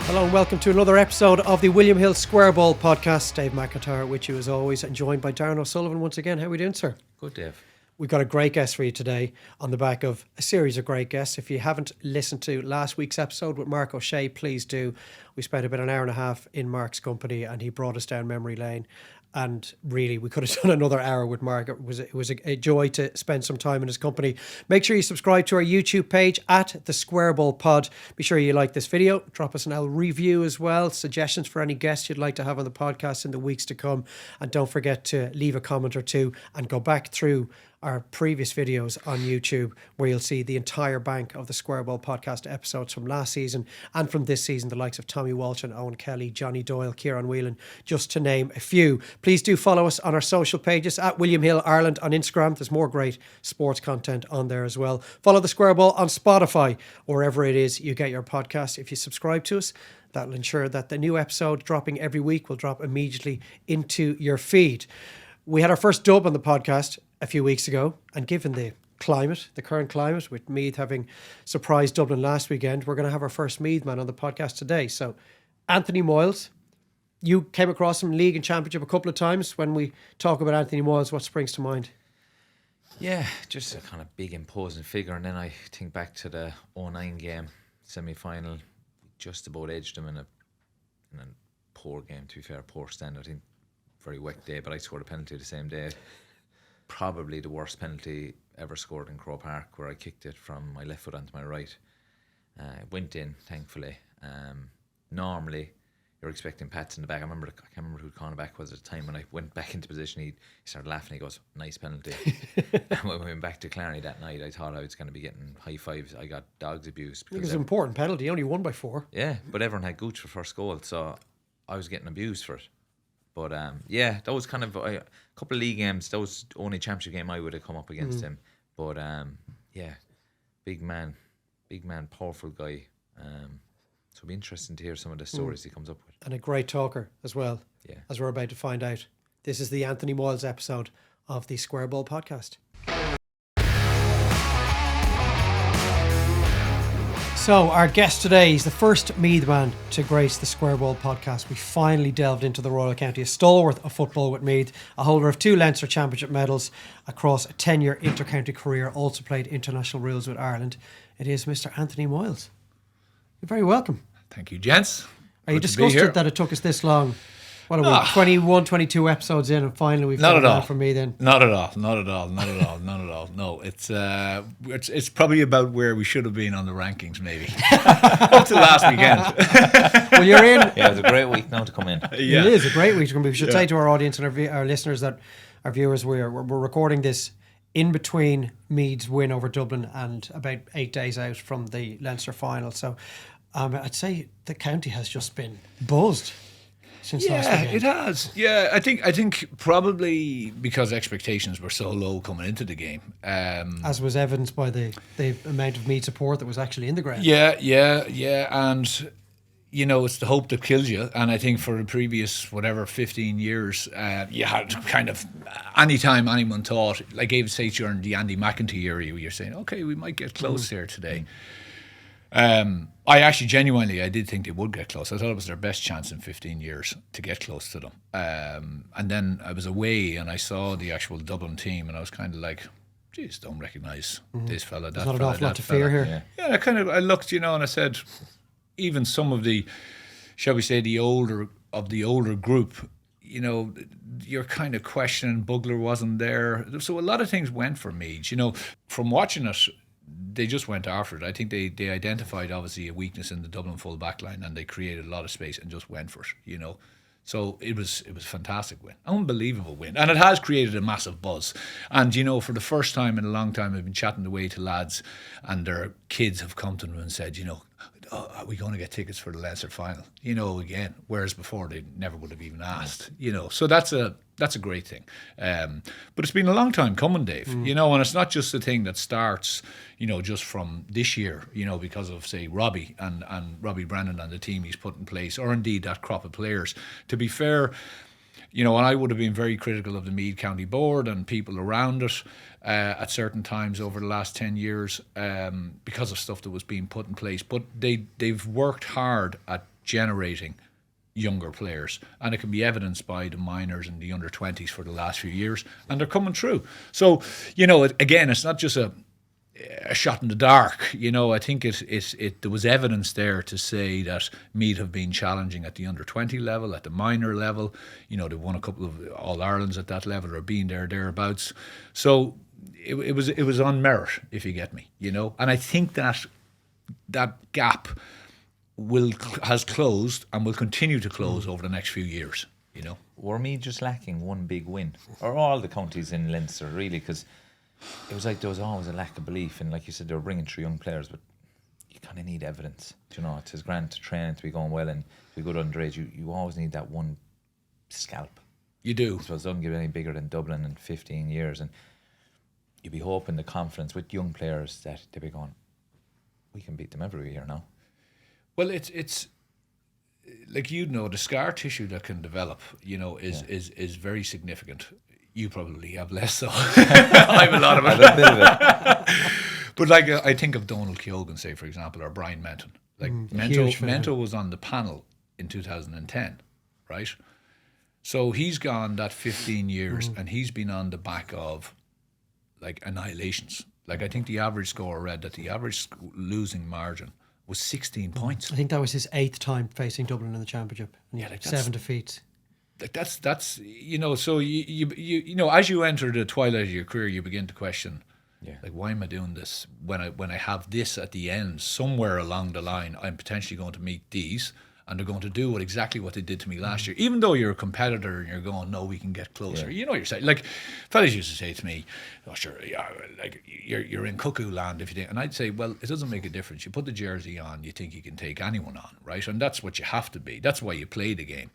Hello and welcome to another episode of the William Hill Square Ball podcast. Dave McIntyre with you as always, and joined by Darren O'Sullivan once again. How are we doing, sir? Good, Dave. We've got a great guest for you today on the back of a series of great guests. If you haven't listened to last week's episode with Mark O'Shea, please do. We spent about an hour and a half in Mark's company and he brought us down memory lane. And really, we could have done another hour with Mark. It was a joy to spend some time in his company. Make sure you subscribe to our YouTube page at the Square Ball Pod. Be sure you like this video. Drop us an L review as well. Suggestions for any guests you'd like to have on the podcast in the weeks to come. And don't forget to leave a comment or two and go back through our previous videos on YouTube where you'll see the entire bank of the Square Ball podcast episodes from last season and from this season, the likes of Tommy Walsh and Owen Kelly, Johnny Doyle, Kieran Whelan, just to name a few. Please do follow us on our social pages at William Hill Ireland on Instagram. There's more great sports content on there as well. Follow the Square Ball on Spotify or wherever it is you get your podcast. If you subscribe to us, that'll ensure that the new episode dropping every week will drop immediately into your feed. We had our first dub on the podcast a few weeks ago, and given the climate, the current climate, with Meath having surprised Dublin last weekend, we're going to have our first Meath man on the podcast today. So, Anthony Moyles, you came across him in League and Championship a couple of times. When we talk about Anthony Moyles, what springs to mind? Yeah, just a kind of big imposing figure, and then I think back to the 2009 game, semi-final, just about edged him in a poor game, to be fair, poor stand. I think very wet day, but I scored a penalty the same day. Probably the worst penalty ever scored in Croke Park, where I kicked it from my left foot onto my right. It went in, thankfully. Normally, you're expecting pats in the back. I can't remember who the cornerback was at the time. When I went back into position, he started laughing. He goes, "Nice penalty." And when we went back to Clarny that night, I thought I was going to be getting high fives. I got dogs abused. I think it was an important penalty. He only won by 4. Yeah, but everyone had Gooch for first goal, so I was getting abused for it. But yeah, that was kind of a couple of league games. That was the only championship game I would have come up against him. But yeah, big man, powerful guy. So it'll be interesting to hear some of the stories he comes up with. And a great talker as well, Yeah. as we're about to find out. This is the Anthony Moyles episode of the Square Ball podcast. So our guest today is the first Meath man to grace the Square Ball podcast. We finally delved into the Royal County, a stalwart of football with Meath, a holder of 2 Leinster Championship medals across a 10-year inter-county career, also played international rules with Ireland. It is Mr. Anthony Moyles. You're very welcome. Thank you, gents. Are you disgusted that it took us this long? What are we, 21, 22 episodes in, and finally we've got it from me then? Not at all. No, it's probably about where we should have been on the rankings, maybe. Up to last weekend. Well, you're in. Yeah, it was a great week now to come in. Yeah. It is a great week to come in. We should say to our audience and our listeners that our viewers, we're recording this in between Meath's win over Dublin and about 8 days out from the Leinster Final. So I'd say the county has just been buzzed since last weekend. It has. Yeah, I think probably because expectations were so low coming into the game. As was evidenced by the amount of Meath support that was actually in the ground. Yeah. And, you know, it's the hope that kills you. And I think for the previous, 15 years, you had kind of, anytime anyone thought, like even say during the Andy McEntee era, you're saying, okay, we might get close here today. I actually genuinely, I did think they would get close. I thought it was their best chance in 15 years to get close to them. And then I was away and I saw the actual Dublin team and I was kind of like, geez, don't recognise this fella, that fella, There's not an awful lot to fear here. Yeah, I looked, and I said, even some of the, shall we say, the older group, you're kind of questioning Bugler wasn't there. So a lot of things went for Meath. From watching it, they just went after it. I think they identified obviously a weakness in the Dublin full back line and they created a lot of space and just went for it, So it was a fantastic win, unbelievable win, and it has created a massive buzz. And for the first time in a long time, I've been chatting away to lads, and their kids have come to them and said, are we going to get tickets for the Leinster Final? Again, whereas before they never would have even asked. So that's a great thing. But it's been a long time coming, Dave. And it's not just a thing that starts, just from this year. Because of say Robbie and Robbie Brandon and the team he's put in place, or indeed that crop of players. To be fair, and I would have been very critical of the Meath County Board and people around it at certain times over the last 10 years because of stuff that was being put in place. But they've worked hard at generating younger players, and it can be evidenced by the minors and the under-20s for the last few years, and they're coming through. So, again, it's not just a shot in the dark. I think there was evidence there to say that Meath have been challenging at the under-20 level, at the minor level. They've won a couple of All-Irelands at that level, or been thereabouts. So it was on merit, if you get me. And I think that gap has closed and will continue to close over the next few years. Were Meath just lacking one big win, or all the counties in Leinster, really? Because it was like there was always a lack of belief, and like you said, they were bringing through young players, but you kind of need evidence. It's as grand to train, to be going well, and to be good underage. You always need that one scalp. You do. So it doesn't get any bigger than Dublin in 15 years, and you'd be hoping the confidence with young players that they'd be going, we can beat them every year now. Well, it's like the scar tissue that can develop, is very significant. You probably have less so. I have a lot of it. A bit of it. But I think of Donald Keogan, say, for example, or Brian Menton. Mento was on the panel in 2010, right? So he's gone that 15 years and he's been on the back of annihilations. I think the average score, I read that the average losing margin was 16 points. I think that was his 8th time facing Dublin in the championship. And 7 defeats. That's so you as you enter the twilight of your career, you begin to question, why am I doing this when I have this at the end? Somewhere along the line, I'm potentially going to meet these, and they're going to do exactly what they did to me last year. Even though you're a competitor and you're going, no, we can get closer. You're saying, fellas used to say to me, oh sure, you're in cuckoo land if you think, and I'd say, well, it doesn't make a difference. You put the jersey on, you think you can take anyone on, right? And that's what you have to be. That's why you play the game.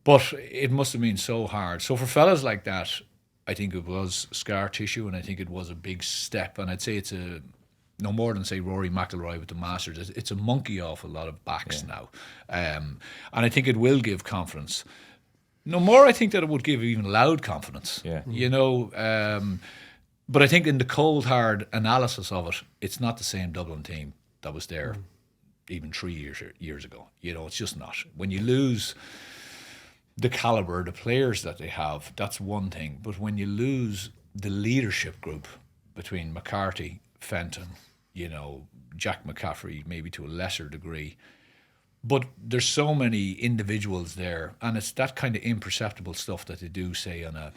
But it must have been so hard. So for fellas like that, I think it was scar tissue, and I think it was a big step. And I'd say it's no more than, say, Rory McIlroy with the Masters. It's a monkey off a lot of backs now. And I think it will give confidence. No more, I think that it would give even loud confidence. Yeah. But I think in the cold, hard analysis of it, it's not the same Dublin team that was there even 3 years ago. It's just not. When you lose the calibre, the players that they have, that's one thing. But when you lose the leadership group between McCarthy, Fenton, Jack McCaffrey, maybe to a lesser degree, but there's so many individuals there, and it's that kind of imperceptible stuff that they do, say, on a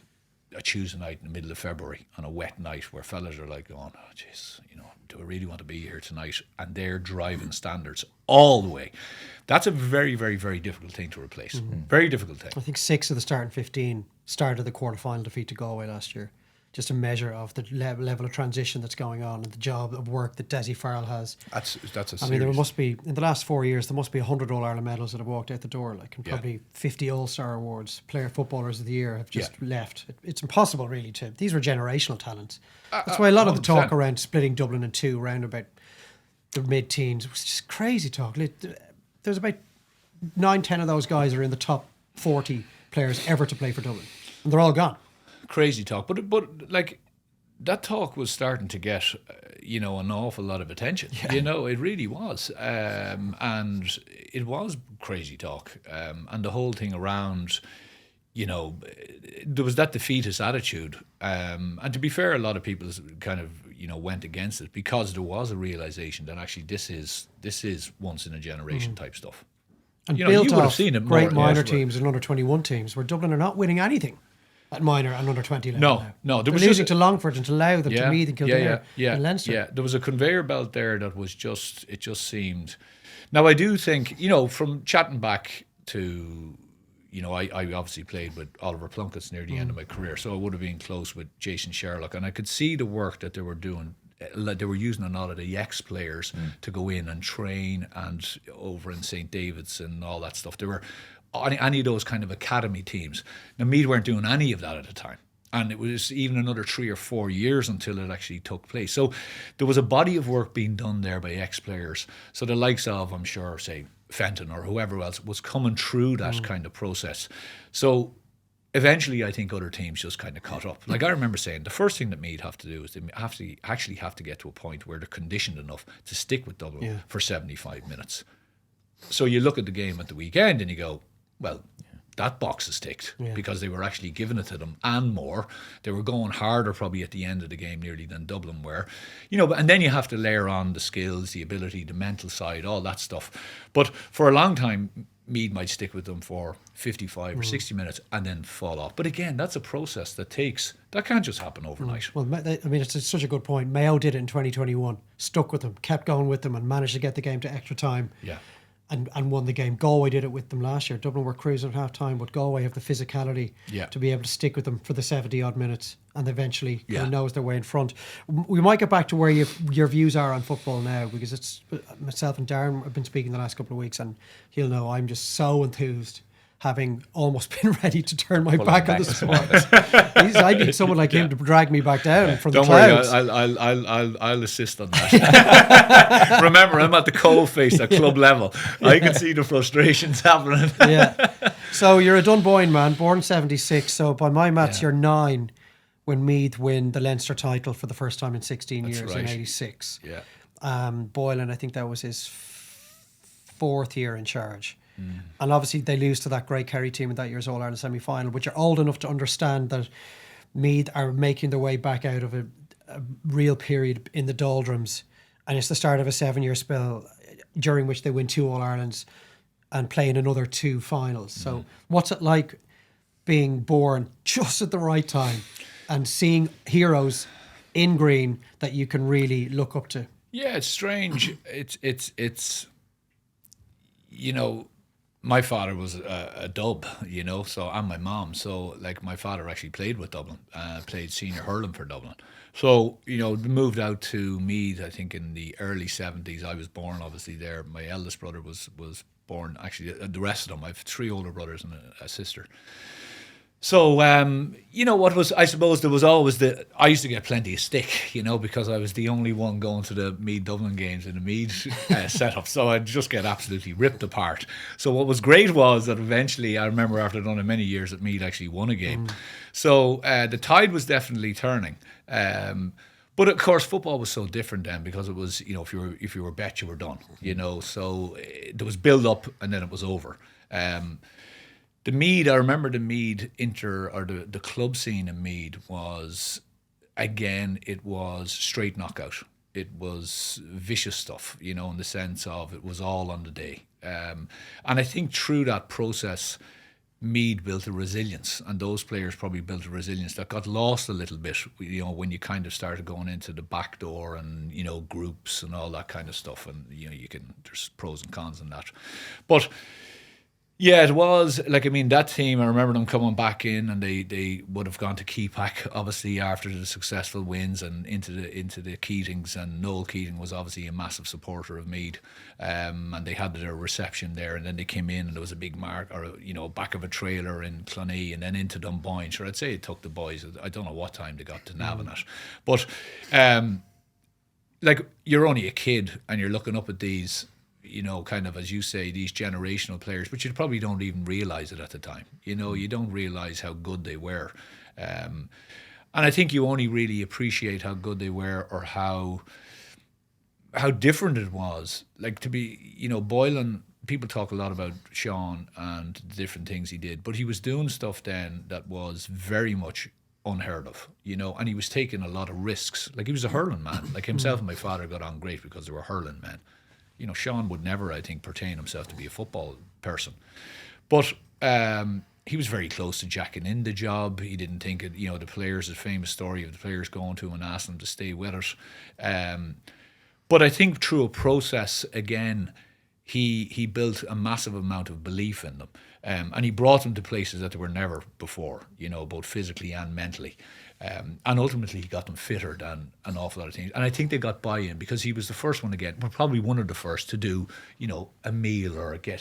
Tuesday night in the middle of February, on a wet night, where fellas are like going, oh jeez, do I really want to be here tonight? And they're driving standards all the way. That's a very, very, very difficult thing to replace. Very difficult thing. I think 6 of the starting 15 started the quarter-final defeat to Galway last year. Just a measure of the level of transition that's going on and the job of work that Desi Farrell has. That's a serious. I mean, there must be, in the last 4 years, there must be 100 All-Ireland medals that have walked out the door, and probably 50 All-Star awards. Footballers of the year have just left. It's impossible, really, these were generational talents. That's why a lot of the talk around splitting Dublin in two around about the mid-teens was just crazy talk. There's about 9-10 of those guys are in the top 40 players ever to play for Dublin, and they're all gone. Crazy talk, but that talk was starting to get an awful lot of attention. It really was, and it was crazy talk, and the whole thing around, there was that defeatist attitude, and to be fair, a lot of people kind of went against it because there was a realization that actually this is once in a generation type stuff. And built you would have off seen it great more minor teams and under 21 teams, where Dublin are not winning anything at minor and under 20 level. No, they're losing to Longford and to Louth and to Meath and Kildare and Leinster. Yeah, there was a conveyor belt there that was it just seemed. Now I do think, from chatting back to, I obviously played with Oliver Plunkett's near the end of my career, so I would have been close with Jason Sherlock, and I could see the work that they were doing. They were using a lot of the ex-players to go in and train, and over in St. David's and all that stuff. They were any of those kind of academy teams. Now, Meath weren't doing any of that at the time. And it was even another 3 or 4 years until it actually took place. So there was a body of work being done there by ex-players. So the likes of, I'm sure, say, Fenton or whoever else was coming through that kind of process. So eventually, I think other teams just kind of caught up. I remember saying, the first thing that Meath have to do is they have to get to a point where they're conditioned enough to stick with Dublin for 75 minutes. So you look at the game at the weekend and you go, well, that box is ticked because they were actually giving it to them and more. They were going harder probably at the end of the game nearly than Dublin were. And then you have to layer on the skills, the ability, the mental side, all that stuff. But for a long time, Meath might stick with them for 55 or 60 minutes and then fall off. But again, that's a process that can't just happen overnight. Well, I mean, it's such a good point. Mayo did it in 2021, stuck with them, kept going with them and managed to get the game to extra time. Yeah. And won the game. Galway did it with them last year. Dublin were cruising at half time, but Galway have the physicality to be able to stick with them for the 70 odd minutes and eventually knows their way in front. We might get back to where your views are on football now, because it's myself and Darren have been speaking the last couple of weeks, and he'll know I'm just so enthused, having almost been ready to turn my back on the sport. I need someone like him to drag me back down from the clouds. Don't worry, I'll assist on that. Remember, I'm at the coalface at club level. I can see the frustrations happening. So you're a Dunboyne man, born 76. So by my maths, you're 9 when Meath win the Leinster title for the first time in 16 years in 86. Boylan, I think that was his 4th year in charge. And obviously they lose to that great Kerry team in that year's All-Ireland semi-final, but you're old enough to understand that Meath are making their way back out of a real period in the doldrums, and it's the start of a 7-year spell during which they win 2 All-Irelands and play in another 2 finals. So what's it like being born just at the right time and seeing heroes in green that you can really look up to? Yeah, it's strange. It's my father was a dub, so, and my mom. So, like, my father actually played with Dublin, played senior hurling for Dublin. So, moved out to Meath, I think, in the early 70s. I was born, obviously, there. My eldest brother was born, actually, the rest of them. I have 3 older brothers and a sister. So, what was, I suppose there was always I used to get plenty of stick, because I was the only one going to the Meath Dublin games in the Meath setup. So I'd just get absolutely ripped apart. So what was great was that eventually, I remember after done it many years, that Meath actually won a game. So the tide was definitely turning. But of course, football was so different then, because it was, if you were bet, you were done, So there was build up and then it was over. The Meath, I remember the Meath the club scene in Meath was, again, it was straight knockout. It was vicious stuff, in the sense of it was all on the day. And I think through that process, Meath built a resilience, and those players probably built a resilience that got lost a little bit, when you kind of started going into the back door and, groups and all that kind of stuff. And, there's pros and cons in that. But yeah, it was, that team, I remember them coming back in, and they would have gone to Keepack, obviously, after the successful wins, and into the Keatings, and Noel Keating was obviously a massive supporter of Meath, and they had their reception there, and then they came in, and there was a big back of a trailer in Clonee, and then into Dunboyne. Sure, I'd say it took the boys, I don't know what time they got to Navanat, but you're only a kid, and you're looking up at these, kind of, as you say, these generational players, but you probably don't even realise it at the time. You don't realise how good they were. And I think you only really appreciate how good they were, or how different it was. Like, to be, Boylan, people talk a lot about Sean and the different things he did, but he was doing stuff then that was very much unheard of, and he was taking a lot of risks. Like, he was a hurling man. Like, himself and my father got on great because they were hurling men. Sean would never, I think, pertain himself to be a football person. But he was very close to jacking in the job. He didn't think it, the players, the famous story of the players going to him and asking him to stay with it. But I think through a process, again, he built a massive amount of belief in them. And he brought them to places that they were never before, both physically and mentally. And ultimately, he got them fitter than an awful lot of things. And I think they got buy-in because he was the first one again, but probably one of the first to do, a meal or get,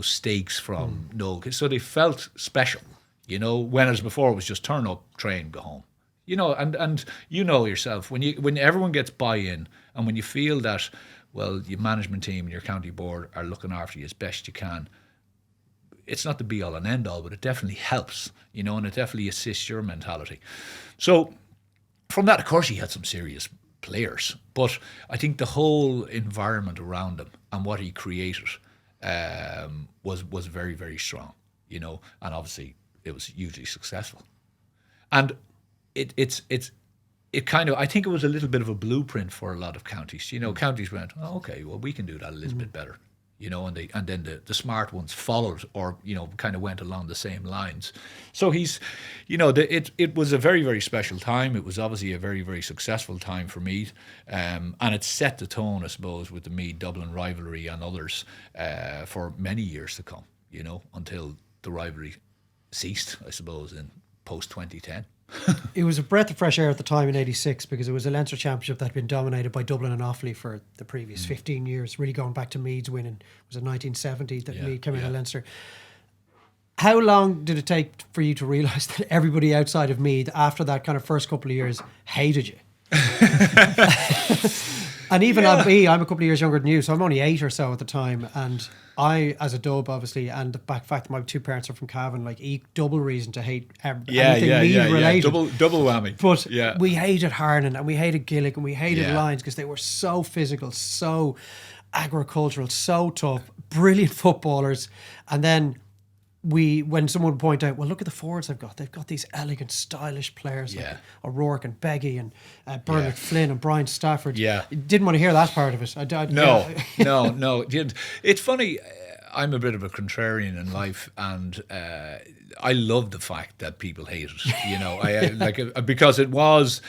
steaks from no. So they felt special, whereas before it was just turn up, train, go home. And yourself, when everyone gets buy-in, and when you feel that, well, your management team and your county board are looking after you as best you can, it's not the be-all and end-all, but it definitely helps, and it definitely assists your mentality. So from that, of course, he had some serious players, but I think the whole environment around him and what he created was very, very strong, you know, and obviously it was hugely successful. And it kind of, I think it was a little bit of a blueprint for a lot of counties. You know, counties went, oh, okay, well, we can do that a little bit better. You know, and then the smart ones followed, or, you know, kind of went along the same lines. So he's, you know, it was a very, very special time. It was obviously a very, very successful time for Meath, and it set the tone, I suppose, with the Meath-Dublin rivalry and others for many years to come, you know, until the rivalry ceased, I suppose, in post-2010. It was a breath of fresh air at the time in '86 because it was a Leinster Championship that had been dominated by Dublin and Offaly for the previous 15 years, really going back to Meath's winning. It was in 1970 that Meath came out of Leinster. How long did it take for you to realise that everybody outside of Meath, after that kind of first couple of years, hated you? And even I'm a couple of years younger than you, so I'm only 8 or so at the time, and I, as a dub, obviously, and the fact that my two parents are from Cavan, like, double reason to hate anything Meath related. Double whammy. But we hated Harnan and we hated Gillick and we hated Lyons because they were so physical, so agricultural, so tough, brilliant footballers. And then when someone would point out, well, look at the forwards they've got these elegant, stylish players like O'Rourke and Beggy and Bernard Flynn and Brian Stafford. Didn't want to hear that part of it. No. It's funny. I'm a bit of a contrarian in life, and I love the fact that people hate it. You know, I because it was.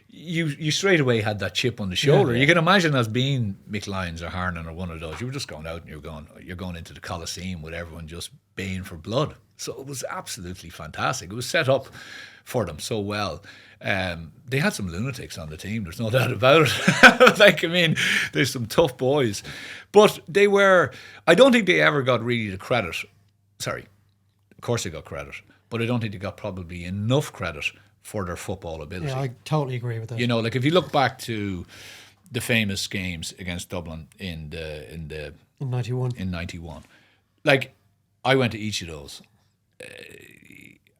You straight away had that chip on the shoulder. You can imagine as being Mick Lyons or Harnan or one of those. You were just going out and you're going into the Coliseum with everyone just baying for blood. So it was absolutely fantastic. It was set up for them so well. They had some lunatics on the team. There's no doubt about it. Like, I mean, there's some tough boys, but they were. I don't think they ever got really the credit. Sorry, of course they got credit, but I don't think they got probably enough credit for their football ability. Yeah, I totally agree with that. You know, like if you look back to the famous games against Dublin in 91. In 91, like I went to each of those,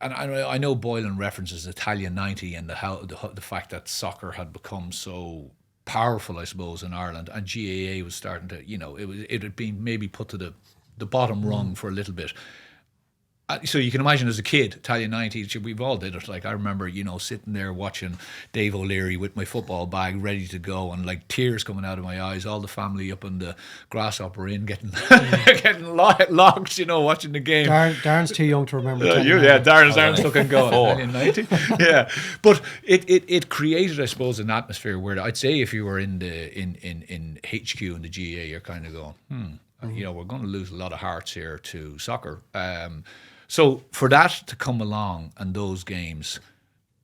and I know Boylan references Italia '90 and the fact that soccer had become so powerful, I suppose, in Ireland, and GAA was starting to, you know, it had been maybe put to the bottom rung for a little bit. So you can imagine as a kid, Italian 90s, we've all did it. Like I remember, you know, sitting there watching Dave O'Leary with my football bag ready to go and like tears coming out of my eyes, all the family up in the Grasshopper Inn getting locked, you know, watching the game. Darren's too young to remember. Darren's arms looking going. Italian 90. Yeah. But it created, I suppose, an atmosphere where I'd say if you were in HQ in the GA, you're kind of going, you know, we're going to lose a lot of hearts here to soccer. So for that to come along and those games,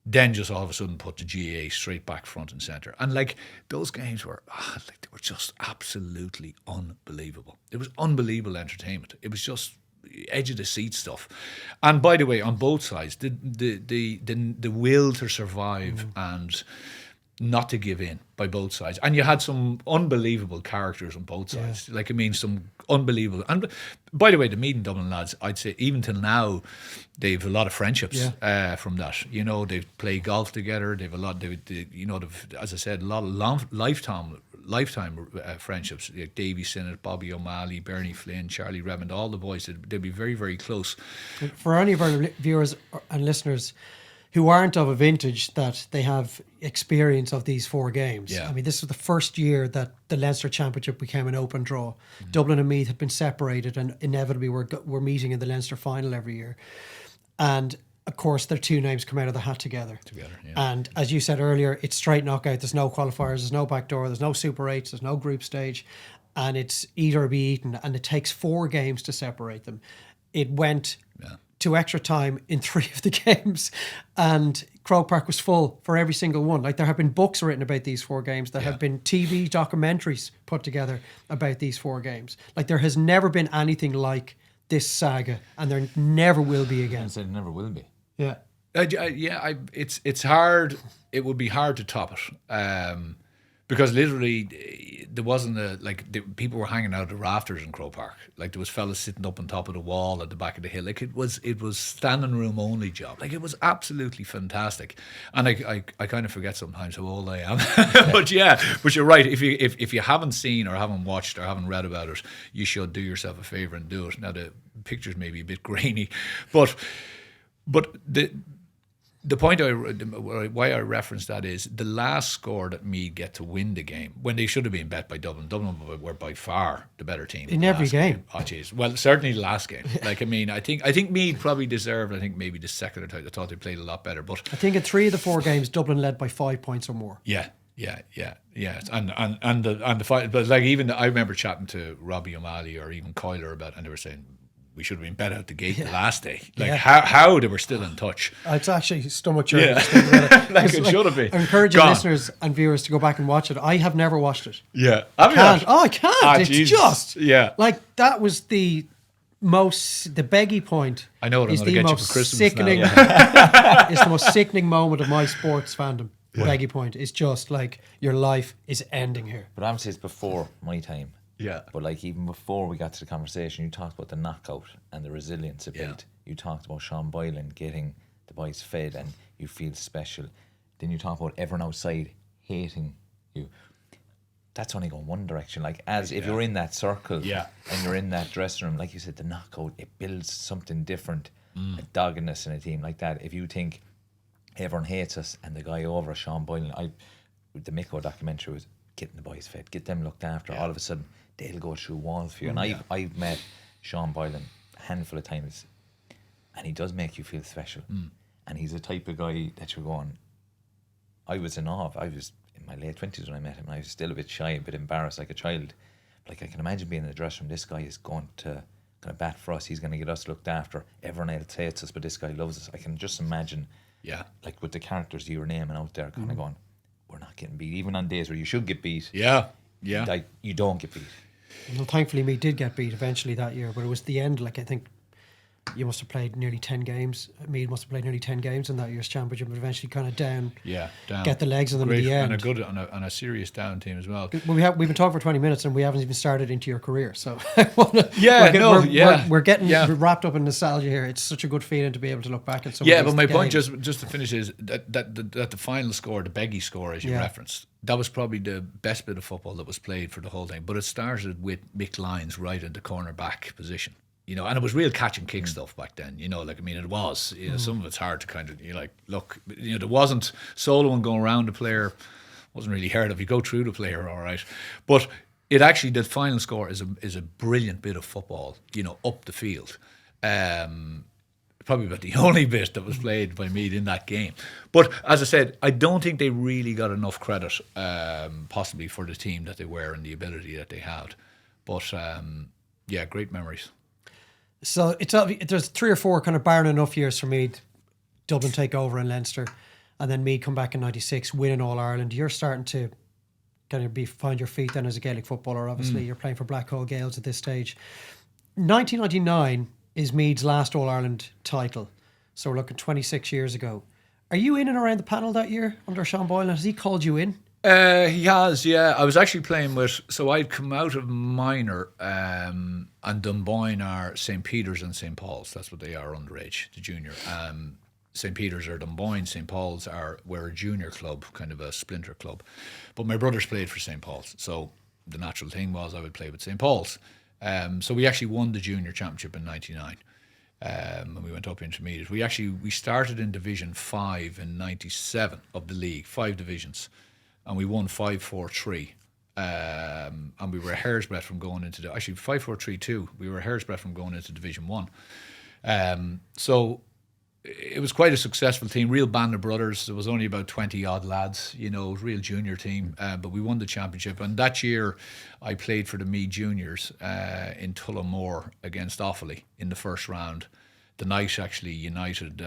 then just all of a sudden put the GAA straight back front and centre. And like those games were, they were just absolutely unbelievable. It was unbelievable entertainment. It was just edge of the seat stuff. And by the way, on both sides, the will to survive and not to give in by both sides. And you had some unbelievable characters on both sides. Like, I mean, some unbelievable. And by the way, the Meath and Dublin lads, I'd say even till now, they've a lot of friendships from that. You know, they play golf together. They've a lot, as I said, a lot of lifetime friendships. Like Davy Sinnott, Bobby O'Malley, Bernie Flynn, Charlie Redmond, all the boys, they'd be very, very close. For any of our viewers and listeners who aren't of a vintage that they have experience of these 4 games. Yeah. I mean, this was the first year that the Leinster Championship became an open draw. Dublin and Meath had been separated and inevitably we're meeting in the Leinster Final every year. And, of course, their 2 names come out of the hat together. And, as you said earlier, it's straight knockout. There's no qualifiers, there's no backdoor, there's no Super 8s, there's no group stage. And it's eat or be eaten. And it takes 4 games to separate them. It went to extra time in 3 of the games, and Croke Park was full for every single one. Like, there have been books written about these 4 games. There have been TV documentaries put together about these 4 games. Like, there has never been anything like this saga, and there never will be again. I said never will be. Yeah. It's hard. It would be hard to top it, because literally there wasn't people were hanging out the rafters in Croke Park. Like there was fellas sitting up on top of the wall at the back of the hill. Like it was standing room only job. Like it was absolutely fantastic. And I kind of forget sometimes how old I am. But you're right. If you haven't seen or haven't watched or haven't read about it, you should do yourself a favour and do it. Now the pictures may be a bit grainy, but the point why I referenced that is the last score that Meath get to win the game when they should have been bet by Dublin. Dublin were by far the better team in every game. Oh jeez, well certainly the last game. Like I mean, I think Meath probably deserved. I think maybe the second or third. I thought they played a lot better, but I think in 3 of the 4 games, Dublin led by 5 points or more. Yeah, and the fight. But like even I remember chatting to Robbie O'Malley or even Coyler about, and they were saying, we should have been bet out the gate the last day. Like how they were still in touch. It's actually stomach churning. Yeah. Like it should have been. I encourage listeners and viewers to go back and watch it. I have never watched it. Yeah. I can't. I can't. It's Jesus. just like that was the beggy point. I know what I'm is going to the get you most for Christmas sickening. now. It's the most sickening moment of my sports fandom. Beggy point is just like your life is ending here. But obviously it's before my time. Yeah. But like even before we got to the conversation, you talked about the knockout and the resilience of it. You talked about Sean Boylan getting the boys fed and you feel special. Then you talk about everyone outside hating you. That's only going one direction. Like if you're in that circle and you're in that dressing room, like you said, the knockout, it builds something different, a doggedness in a team like that. If you think everyone hates us and the guy over Sean Boylan, the Miko documentary was getting the boys fed, get them looked after. All of a sudden they'll go through walls for you. And I've met Sean Boylan a handful of times and he does make you feel special. And he's the type of guy that you're going, I was in awe of. I was in my late 20s when I met him and I was still a bit shy, a bit embarrassed like a child. Like I can imagine being in the dressing room, this guy is going to bat for us, he's going to get us looked after. Everyone else hates us, but this guy loves us. I can just imagine, like with the characters you were naming out there, kind of going, we're not getting beat. Even on days where you should get beat, like you don't get beat. Well, thankfully, Meath did get beat eventually that year, but it was the end. Like I think you must have played nearly 10 games. Meath must have played nearly 10 games in that year's championship, but eventually kind of down. Get the legs on them at the end. And a good and a serious down team as well. We've been talking for 20 minutes and we haven't even started into your career. So we're getting wrapped up in nostalgia here. It's such a good feeling to be able to look back at some. Yeah, but my point just to finish is that the final score, the Beggy score, as you referenced, that was probably the best bit of football that was played for the whole thing. But it started with Mick Lyons right in the cornerback position. You know, and it was real catch and kick stuff back then. You know, like I mean, it was. You know, some of it's hard to kind of look. You know, there wasn't soloing going around the player. Wasn't really heard of. You go through the player, all right. But it actually, the final score is a brilliant bit of football. You know, up the field. Probably about the only bit that was played by Meath in that game. But as I said, I don't think they really got enough credit, possibly for the team that they were and the ability that they had. But great memories. So there's 3 or 4 kind of barren enough years for Meath. Dublin take over in Leinster, and then Meath come back in '96, winning All Ireland. You're starting to kind of find your feet then as a Gaelic footballer. Obviously, you're playing for Blackhall Gaels at this stage. 1999 is Meath's last All Ireland title, so we're looking 26 years ago. Are you in and around the panel that year under Sean Boylan? Has he called you in? He has, yeah. I was actually playing so I'd come out of minor, and Dunboyne are St. Peter's and St. Paul's. That's what they are underage, the junior. St. Peter's are Dunboyne, St. Paul's were a junior club, kind of a splinter club. But my brothers played for St. Paul's, so the natural thing was I would play with St. Paul's. So we actually won the junior championship in '99. And we went up intermediate. We started in Division 5 in '97 of the league, 5 divisions. And we won 5-4-3. And we were a hair's breadth from going into 5-4-3-2. We were a hair's breadth from going into Division 1. So it was quite a successful team, real band of brothers. There was only about 20 odd lads, you know, real junior team. But we won the championship. And that year I played for the Meath Juniors in Tullamore against Offaly in the first round. The night actually United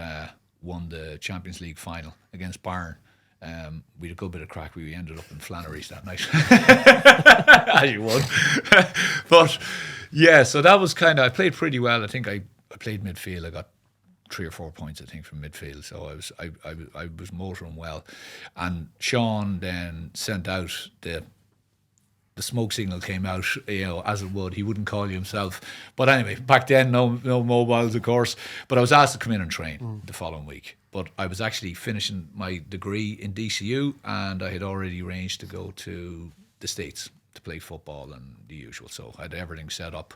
won the Champions League final against Bayern. We had a good bit of crack. We ended up in Flannery's that night, as you would. But yeah, so that was I played pretty well. I think I played midfield. I got 3 or 4 points, I think, from midfield. So I was motoring well. And Sean then sent out the smoke signal came out, as it would. He wouldn't call you himself. But anyway, back then, no mobiles, of course. But I was asked to come in and train the following week. But I was actually finishing my degree in DCU, and I had already arranged to go to the States to play football and the usual. So I had everything set up,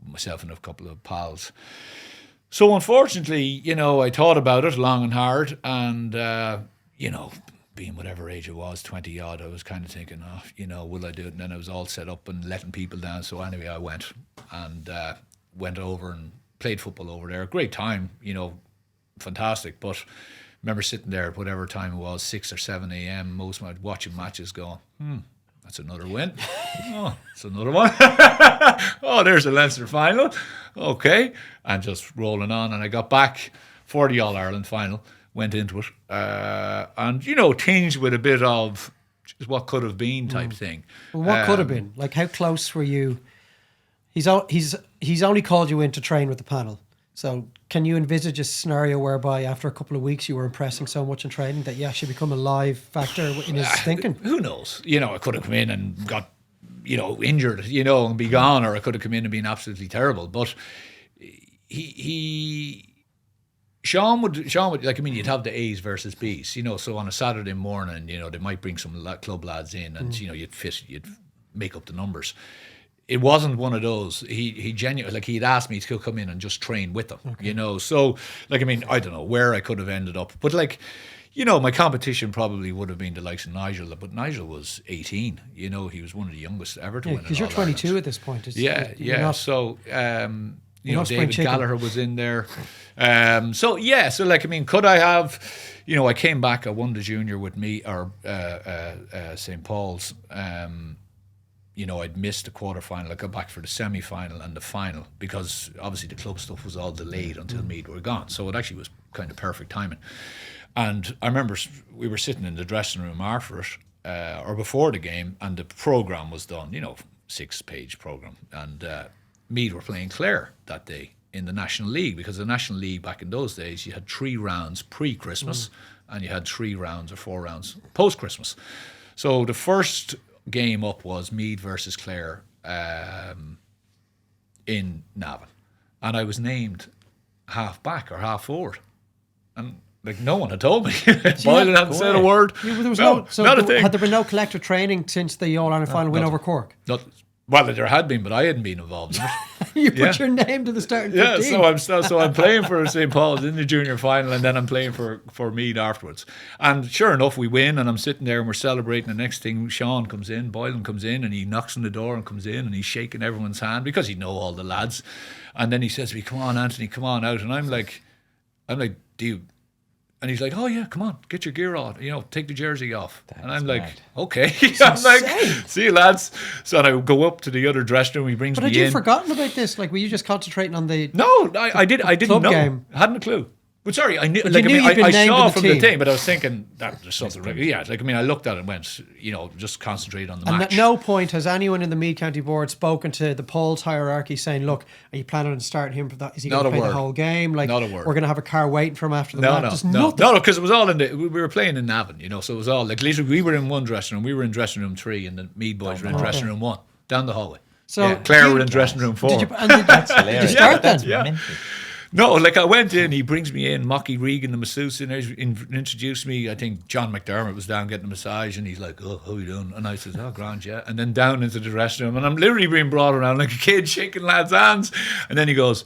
myself and a couple of pals. So unfortunately, I thought about it long and hard, and, being whatever age it was, 20 odd, I was kind of thinking, will I do it? And then I was all set up and letting people down. So anyway, I went and went over and played football over there. Great time, fantastic. But remember sitting there at whatever time it was, 6 or 7 a.m., most of my watching matches going, that's another win. Oh, that's another one. Oh, there's the Leinster Final. Okay. And just rolling on. And I got back for the All-Ireland Final. Went into it, and tinged with a bit of just what could have been type thing. Well, what could have been? Like, how close were you? He's only called you in to train with the panel. So, can you envisage a scenario whereby after a couple of weeks you were impressing so much in training that you actually become a live factor in his thinking? Who knows? I could have come in and got injured, and be gone, or I could have come in and been absolutely terrible. But Sean would you'd have the A's versus B's, so on a Saturday morning, they might bring some club lads in and, you'd make up the numbers. It wasn't one of those. He genuinely, he'd asked me to come in and just train with them, so, I don't know where I could have ended up, but my competition probably would have been the likes of Nigel, but Nigel was 18, he was one of the youngest ever to win. Because you're 22 at this point. So, David Gallagher was in there. Could I have, I came back, I won the junior with me, or St. Paul's. I'd missed the quarterfinal. I got back for the semi-final and the final because obviously the club stuff was all delayed until Meath were gone. So it actually was kind of perfect timing. And I remember we were sitting in the dressing room after it, or before the game, and the programme was done, 6-page programme. And Meath were playing Clare that day in the National League, because the National League back in those days, you had 3 rounds pre-Christmas and you had 3 rounds or 4 rounds post-Christmas. So the first game up was Meath versus Clare in Navan. And I was named half back or half forward. And no one had told me. Boylan hadn't said a word. Yeah, there was not a thing. Had there been no collective training since the All-Ireland Final win over Cork? Well, there had been, but I hadn't been involved in it. You put your name to the starting 15. Yeah, so I'm playing for St. Paul's in the junior final, and then I'm playing for Meath afterwards. And sure enough, we win, and I'm sitting there and we're celebrating. The next thing, Sean comes in, Boylan comes in, and he knocks on the door and comes in, and he's shaking everyone's hand because he know all the lads. And then he says to me, "Come on, Anthony, come on out." And I'm like, "Do you?" And he's like, "Oh yeah, come on, get your gear on, take the jersey off." And I'm like, "Okay." I'm like, "See you lads." So I go up to the other dressing room. He brings me in. But had you forgotten about this? Were you just concentrating on the No, I didn't know. Game. I hadn't a clue. But sorry, I knew. But I saw from team. the team, but I was thinking that there's something. I looked at it and went, just concentrate on the match. And at no point has anyone in the Meath County Board spoken to the polls hierarchy saying, "Look, are you planning on starting him for that? Is he going to play the whole game? Not a word. We're going to have a car waiting for him after the match." No, because it was all we were playing in Navan, so it was all at least we were in one dressing room. We were in dressing room 3, and the Meath boys were in dressing room 1 down the hallway. So Claire were in dressing room 4. Did you start then? Yeah. No, I went in, he brings me in, Mocky Regan, the masseuse, introduced me. I think John McDermott was down getting a massage, and he's like, "Oh, how you doing?" And I said, "Oh, grand, yeah." And then down into the dressing room, and I'm literally being brought around like a kid, shaking lads' hands. And then he goes,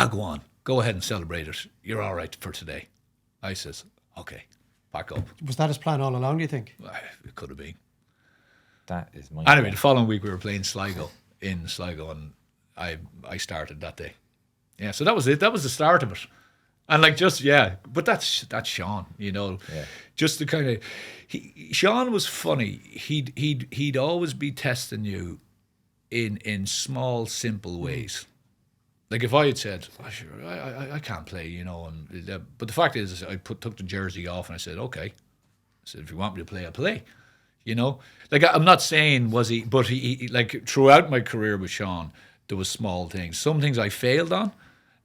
"Go on, go ahead and celebrate it. You're all right for today." I says, "Okay, back up." Was that his plan all along, do you think? It could have been. That is my Anyway, the following week we were playing Sligo, and I started that day. Yeah, so that was it. That was the start of it. And but that's Sean, Yeah. Just the kind of Sean was funny. He'd always be testing you in small, simple ways. Like if I had said, "Oh, sure, I can't play," but the fact is, I took the jersey off and I said, "Okay." I said, "If you want me to play, I'll play." I'm not saying was he, but he throughout my career with Sean, there was small things. Some things I failed on.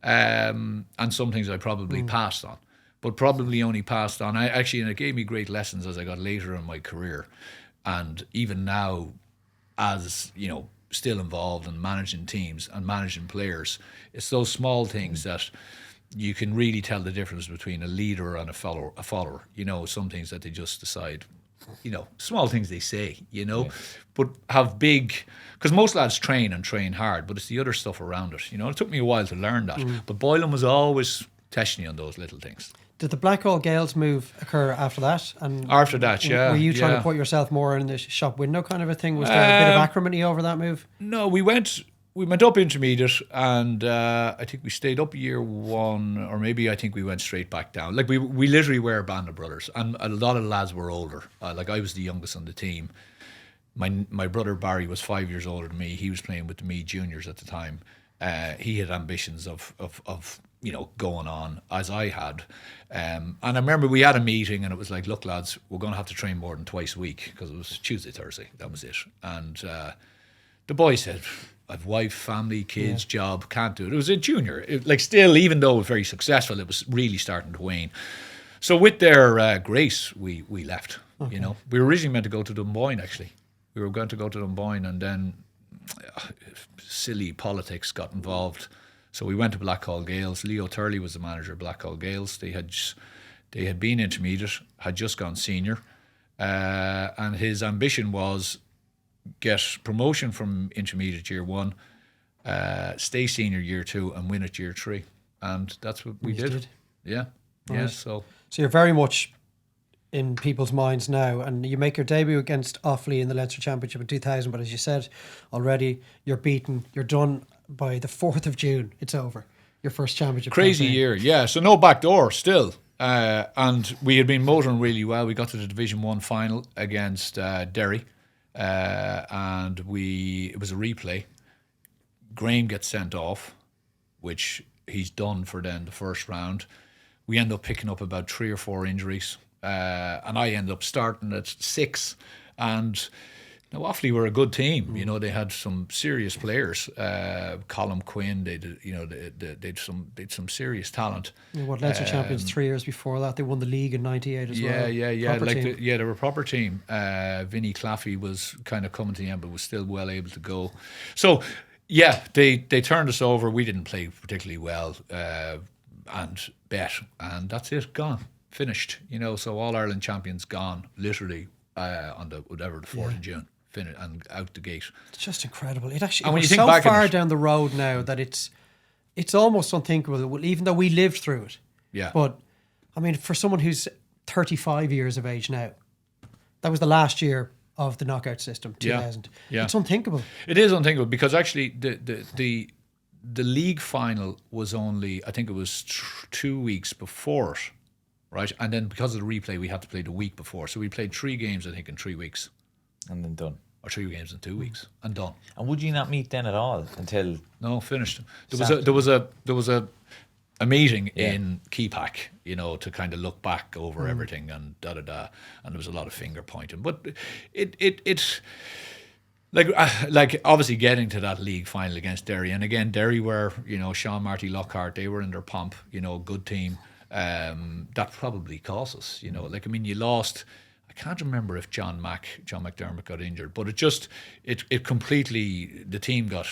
And some things I probably passed on, but probably only passed on. And it gave me great lessons as I got later in my career. And even now, as still involved in managing teams and managing players. It's those small things that you can really tell the difference between a leader and a follower. Some things that they just decide, small things they say, but have big, because most lads train hard, but it's the other stuff around it. It took me a while to learn that. But Boylan was always testing you on those little things. Did the Blackhall Gales move occur after that? And after that, yeah. Were you trying to put yourself more in the shop window kind of a thing? Was there a bit of acrimony over that move? No, we went up intermediate, and I think we stayed up year one, or maybe I think we went straight back down. Like we literally were a band of brothers, and a lot of the lads were older. Like I was the youngest on the team. My brother Barry was 5 years older than me. He was playing with the Meath juniors at the time. He had ambitions of going on as I had. And I remember we had a meeting and it was like, look lads, we're going to have to train more than twice a week, because it was Tuesday, Thursday. That was it. And the boy said, I've wife, family, kids, job, can't do it. It was a junior. Still, even though very successful, it was really starting to wane. So with their grace, we left. Okay. We were originally meant to go to Dunboyne, actually. We were going to go to Dunboyne, and then silly politics got involved. So we went to Blackhall Gales. Leo Turley was the manager of Blackhall Gales. They had been intermediate, had just gone senior, and his ambition was get promotion from intermediate year one, stay senior year two, and win at year three. And that's what we did. Yeah. Right. Yeah. So you're very much in people's minds now, and you make your debut against Offaly in the Leinster Championship in 2000, but as you said already, you're beaten, you're done by the 4th of June. It's over. Your first championship. Crazy campaign. year, yeah. So no back door still. And we had been motoring really well. We got to the Division 1 final against Derry, and it was a replay. Graham gets sent off, which he's done for then the first round. We end up picking up about 3 or 4 injuries. And I ended up starting at 6. And Offaly were a good team. They had some serious players. Colm Quinn, they'd some serious talent. Leinster champions 3 years before that. They won the league in '98 as well. Yeah. They were a proper team. Vinnie Claffey was kind of coming to the end, but was still well able to go. So yeah, they turned us over. We didn't play particularly well, and and that's it. Gone. Finished, so All Ireland champions gone, literally on the 4th of June, finished and out the gate. It's just incredible. It actually, and when we're you think so back far down the road now that it's almost unthinkable. Even though we lived through it, But I mean, for someone who's 35 years of age now, that was the last year of the knockout system, 2000. Yeah. It's unthinkable. It is unthinkable, because actually the league final was only, I think it was 2 weeks before it. Right, and then because of the replay, we had to play the week before. So we played 3 games, I think, in 3 weeks. And then done. Or 3 games in 2 weeks, and done. And would you not meet then at all until? No, finished. There was a meeting in Keepack, to kind of look back over everything and and there was a lot of finger pointing. But it's like obviously getting to that league final against Derry, and again Derry were Sean Marty Lockhart, they were in their pomp, good team. That probably cost us, you lost. I can't remember if John McDermott got injured, but it completely, the team got,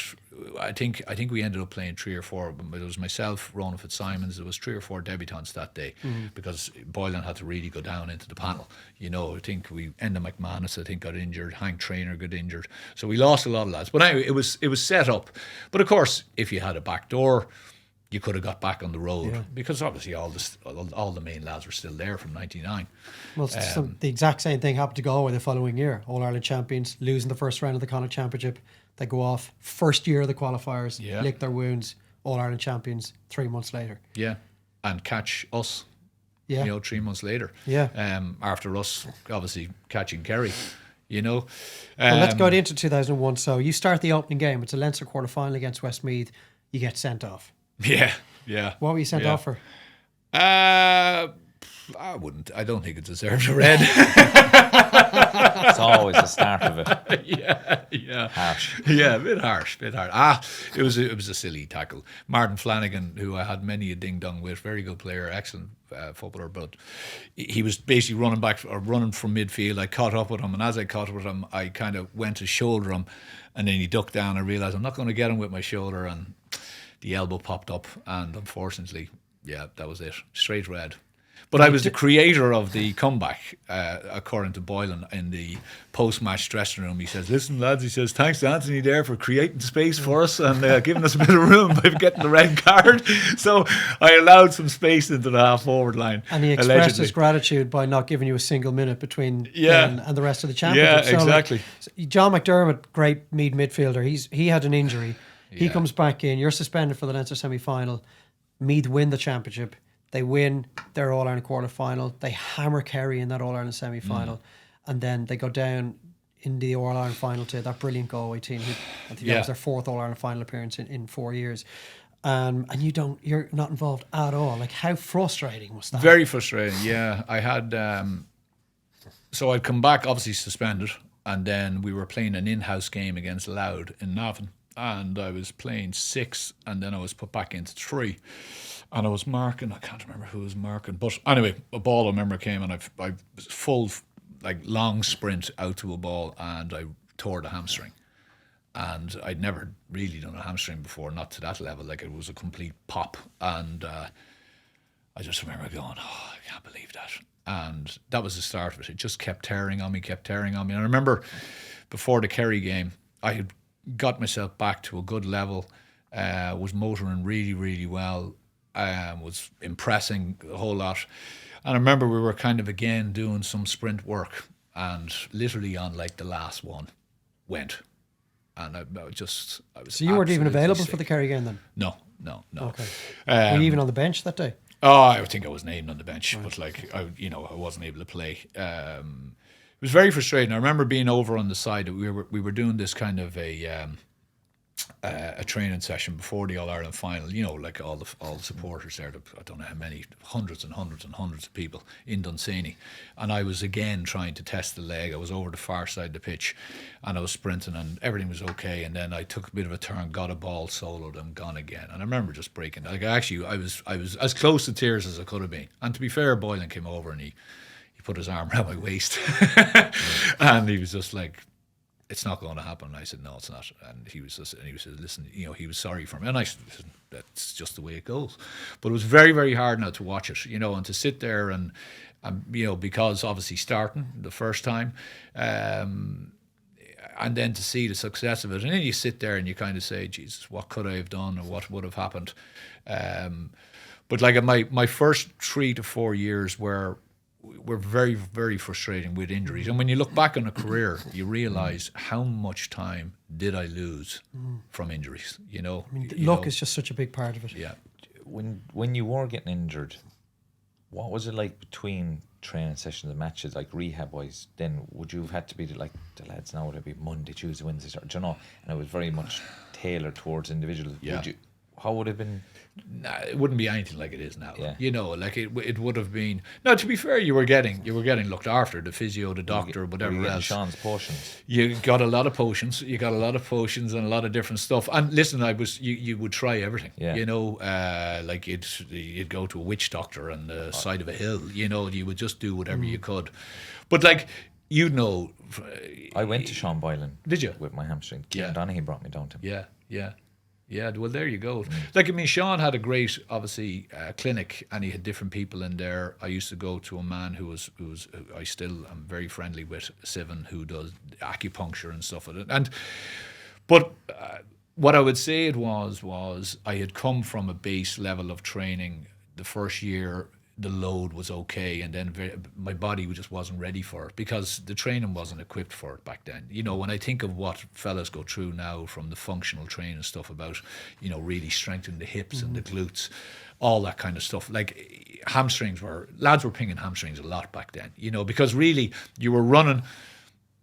I think we ended up playing 3 or 4. It was myself, Ronan Fitzsimons. There was 3 or 4 debutants that day, because Boylan had to really go down into the panel. I think Enda McManus, got injured. Hank Traynor got injured. So we lost a lot of lads. But anyway, it was set up. But of course, if you had a back door, you could have got back on the road, because obviously all the main lads were still there from '99. Well, the exact same thing happened to Galway the following year. All Ireland champions, losing the first round of the Connacht Championship. They go off, first year of the qualifiers, lick their wounds, All Ireland champions 3 months later. Yeah, and catch us, 3 months later. Yeah. After us, obviously, catching Kerry. Well, let's go into 2001. So you start the opening game. It's a Leinster quarter-final against Westmeath. You get sent off. Yeah. What were you sent off for? I don't think it deserves a red. It's always the start of it. Yeah. Harsh. Yeah, a bit harsh. It was a silly tackle. Martin Flanagan, who I had many a ding dong with, very good player, excellent footballer, but he was basically running from midfield. I caught up with him, and as I caught up with him, I kind of went to shoulder him, and then he ducked down. I realised I'm not going to get him with my shoulder, and the elbow popped up, and unfortunately, yeah, that was it. Straight red. But I was the creator of the comeback, according to Boylan, in the post-match dressing room. He says, "Listen, lads," he says, "thanks to Anthony there for creating space for us and giving us a bit of room by getting the red card." So I allowed some space into the half-forward line. And he expressed his gratitude by not giving you a single minute between then and the rest of the championship. Yeah, exactly. So John McDermott, great Meath midfielder, he had an injury. He comes back in. You're suspended for the Leinster semi-final. Meath win the championship. They win their All-Ireland quarter-final. They hammer Kerry in that All-Ireland semi-final. And then they go down in the All-Ireland final to that brilliant Galway team. I think that was their fourth All-Ireland final appearance in 4 years. And you're not involved at all. Like, how frustrating was that? Very frustrating, yeah. I had... so I'd come back, obviously suspended, and then we were playing an in-house game against Louth in Navan. And I was playing 6, and then I was put back into 3. And I was marking, I can't remember who was marking, but anyway, a ball I remember came, and I full, like, long sprint out to a ball, and I tore the hamstring. And I'd never really done a hamstring before, not to that level. Like, it was a complete pop. And I just remember going, oh, I can't believe that. And that was the start of it. It just kept tearing on me. And I remember before the Kerry game, I had got myself back to a good level, was motoring really, really well, was impressing a whole lot. And I remember we were kind of again doing some sprint work, and literally on like the last one went. And I was So you weren't even available for the Kerry game then? No. Okay. Were you even on the bench that day? Oh, I think I was named on the bench, but like I wasn't able to play. It was very frustrating. I remember being over on the side. We were doing this kind of a training session before the All Ireland final. You know, like all the supporters there. I don't know how many, hundreds and hundreds and hundreds of people in Dunsany. And I was again trying to test the leg. I was over the far side of the pitch, and I was sprinting, and everything was okay. And then I took a bit of a turn, got a ball, soloed, and gone again. And I remember just breaking. Like, actually, I was as close to tears as I could have been. And to be fair, Boylan came over and he put his arm around my waist, and he was just like, "It's not going to happen." And I said, "No, it's not." And he said, "Listen, he was sorry for me." And I said, "That's just the way it goes." But it was very, very hard now to watch it, and to sit there and because obviously starting the first time, and then to see the success of it. And then you sit there and you kind of say, "Jesus, what could I have done, or what would have happened?" But like my first 3 to 4 years were very, very frustrating with injuries. And when you look back on a career, you realise how much time did I lose from injuries, Luck is just such a big part of it. Yeah. When you were getting injured, what was it like between training sessions and matches, like rehab-wise? Then would you have had to be like the lads now, would it be Monday, Tuesday, Wednesday, and it was very much tailored towards individuals. Yeah. How would it have been? Nah, it wouldn't be anything like it is now. Yeah. Like it would have been. No, to be fair, you were getting looked after, the physio, the doctor, whatever else. Sean's potions. You got a lot of potions. You got a lot of potions and a lot of different stuff. And listen, you would try everything. Yeah. Like you'd go to a witch doctor on the side of a hill. You would just do whatever you could. But like I went to Sean Boylan. Did you? With my hamstring. Yeah. Donaghy brought me down to him. Yeah, well, there you go. Like, I mean, Sean had a great, obviously, clinic, and he had different people in there. I used to go to a man who I still am very friendly with, Sivan, who does acupuncture and stuff. But what I would say it was I had come from a base level of training. The first year, the load was okay, and then my body just wasn't ready for it because the training wasn't equipped for it back then. When I think of what fellas go through now from the functional training stuff about, really strengthening the hips and the glutes, all that kind of stuff. Like lads were pinging hamstrings a lot back then, because really you were running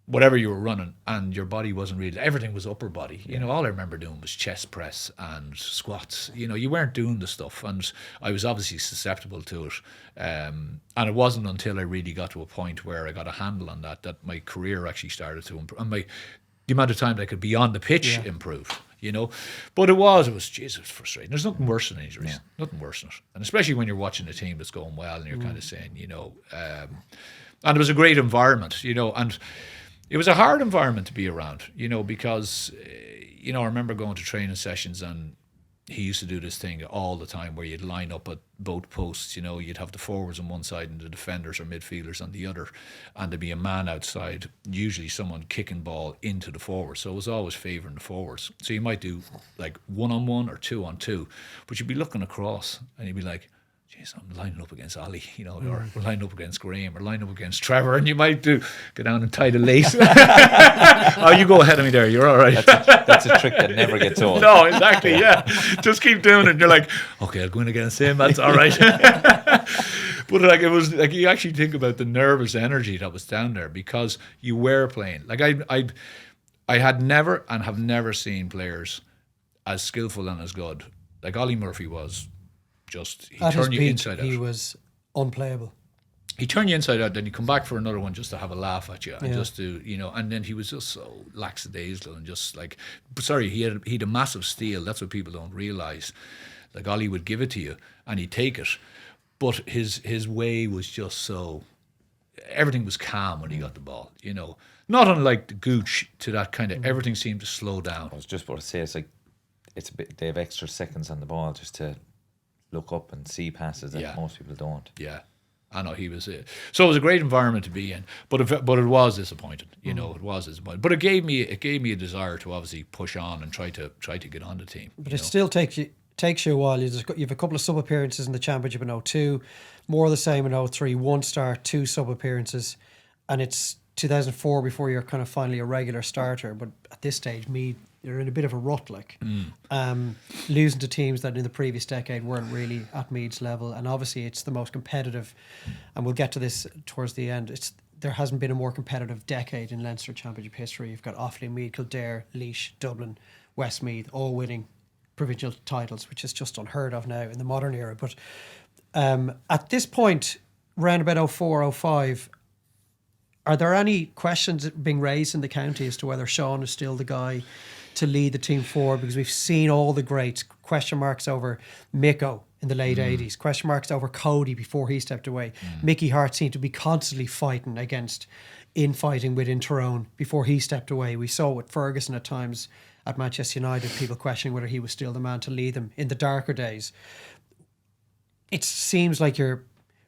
whatever you were running, and your body wasn't really, everything was upper body. You know, all I remember doing was chest press and squats. You know, you weren't doing the stuff, and I was obviously susceptible to it. And it wasn't until I really got to a point where I got a handle on that my career actually started to improve, and the amount of time that I could be on the pitch improved. You know, but it was Jesus, it was frustrating. There's nothing worse than injuries, nothing worse than it, and especially when you're watching a team that's going well and you're kind of saying, you know, and it was a great environment, you know, and it was a hard environment to be around, you know, because, you know, I remember going to training sessions, and he used to do this thing all the time where you'd line up at both posts, you know, you'd have the forwards on one side and the defenders or midfielders on the other, and there'd be a man outside, usually someone kicking ball into the forwards. So it was always favouring the forwards. So you might do like 1-on-1 or 2-on-2, but you'd be looking across and you'd be like, geez, I'm lining up against Ollie, you know, or we're lining up against Graham, or lining up against Trevor, and you might go down and tie the lace. Oh, you go ahead of me there, you're all right. That's a trick that never gets old. No, exactly, yeah. Just keep doing it, and you're like, okay, I'll go in against him, that's all right. But like, it was like, you actually think about the nervous energy that was down there, because you were playing. Like I had never and have never seen players as skillful and as good. Like Ollie Murphy was. Just he turned you inside out. He was unplayable. He turned you inside out, then you come back for another one just to have a laugh at you and just to, you know. And then he was just so lackadaisical and just like, sorry, he had a massive steal. That's what people don't realise. Like Ollie would give it to you and he'd take it, but his way was just so. Everything was calm when he got the ball, you know. Not unlike the Gooch to that kind of. Everything seemed to slow down. I was just about to say, it's like it's a bit. They have extra seconds on the ball just to look up and see passes that most people don't. Yeah, I know he was. So it was a great environment to be in, but it was disappointing. You know, it was disappointing. But it gave me a desire to obviously push on and try to get on the team. But it still takes you a while. You've a couple of sub appearances in the championship in 02, more of the same in 03, 1 start, 2 sub appearances, and it's 2004 before you're kind of finally a regular starter. But at this stage, Meath, you're in a bit of a rut, like losing to teams that in the previous decade weren't really at Meath's level, and obviously it's the most competitive, and we'll get to this towards the end. There hasn't been a more competitive decade in Leinster Championship history. You've got Offaly, Meath, Kildare, Laois, Dublin, Westmeath, all winning provincial titles, which is just unheard of now in the modern era. But at this point, round about 04, 05, are there any questions being raised in the county as to whether Sean is still the guy to lead the team forward? Because we've seen all the greats, question marks over Miko in the late 80s, question marks over Cody before he stepped away. Mickey Hart seemed to be constantly fighting within Tyrone before he stepped away. We saw with Ferguson at times at Manchester United, people questioning whether he was still the man to lead them in the darker days. It seems like you're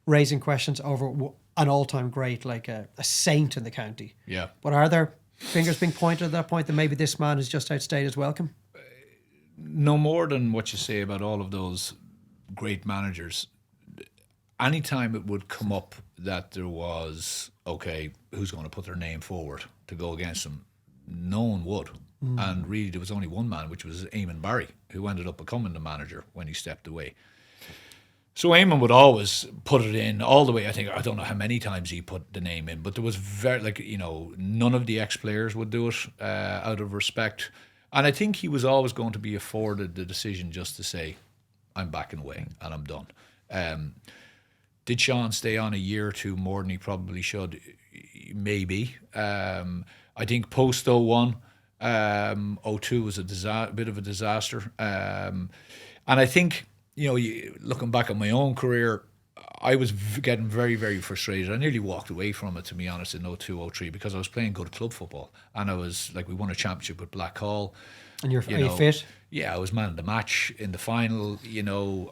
raising questions over an all-time great, like a saint in the county. Yeah. But are there fingers being pointed at that point that maybe this man has just outstayed his welcome? No more than what you say about all of those great managers. Anytime it would come up that there was, okay, who's going to put their name forward to go against them, no one would. And really there was only one man, which was Eamon Barry, who ended up becoming the manager when he stepped away. So Eamon would always put it in all the way. I don't know how many times he put the name in, but there was none of the ex-players would do it out of respect. And I think he was always going to be afforded the decision just to say, I'm backing away and I'm done. Did Sean stay on a year or two more than he probably should? Maybe. I think post 01, 02 was a bit of a disaster. And I think, looking back at my own career, I was getting very, very frustrated. I nearly walked away from it, to be honest, in 02, 03, because I was playing good club football. And I was, we won a championship with Blackhall. And are you fit? Yeah, I was man of the match in the final.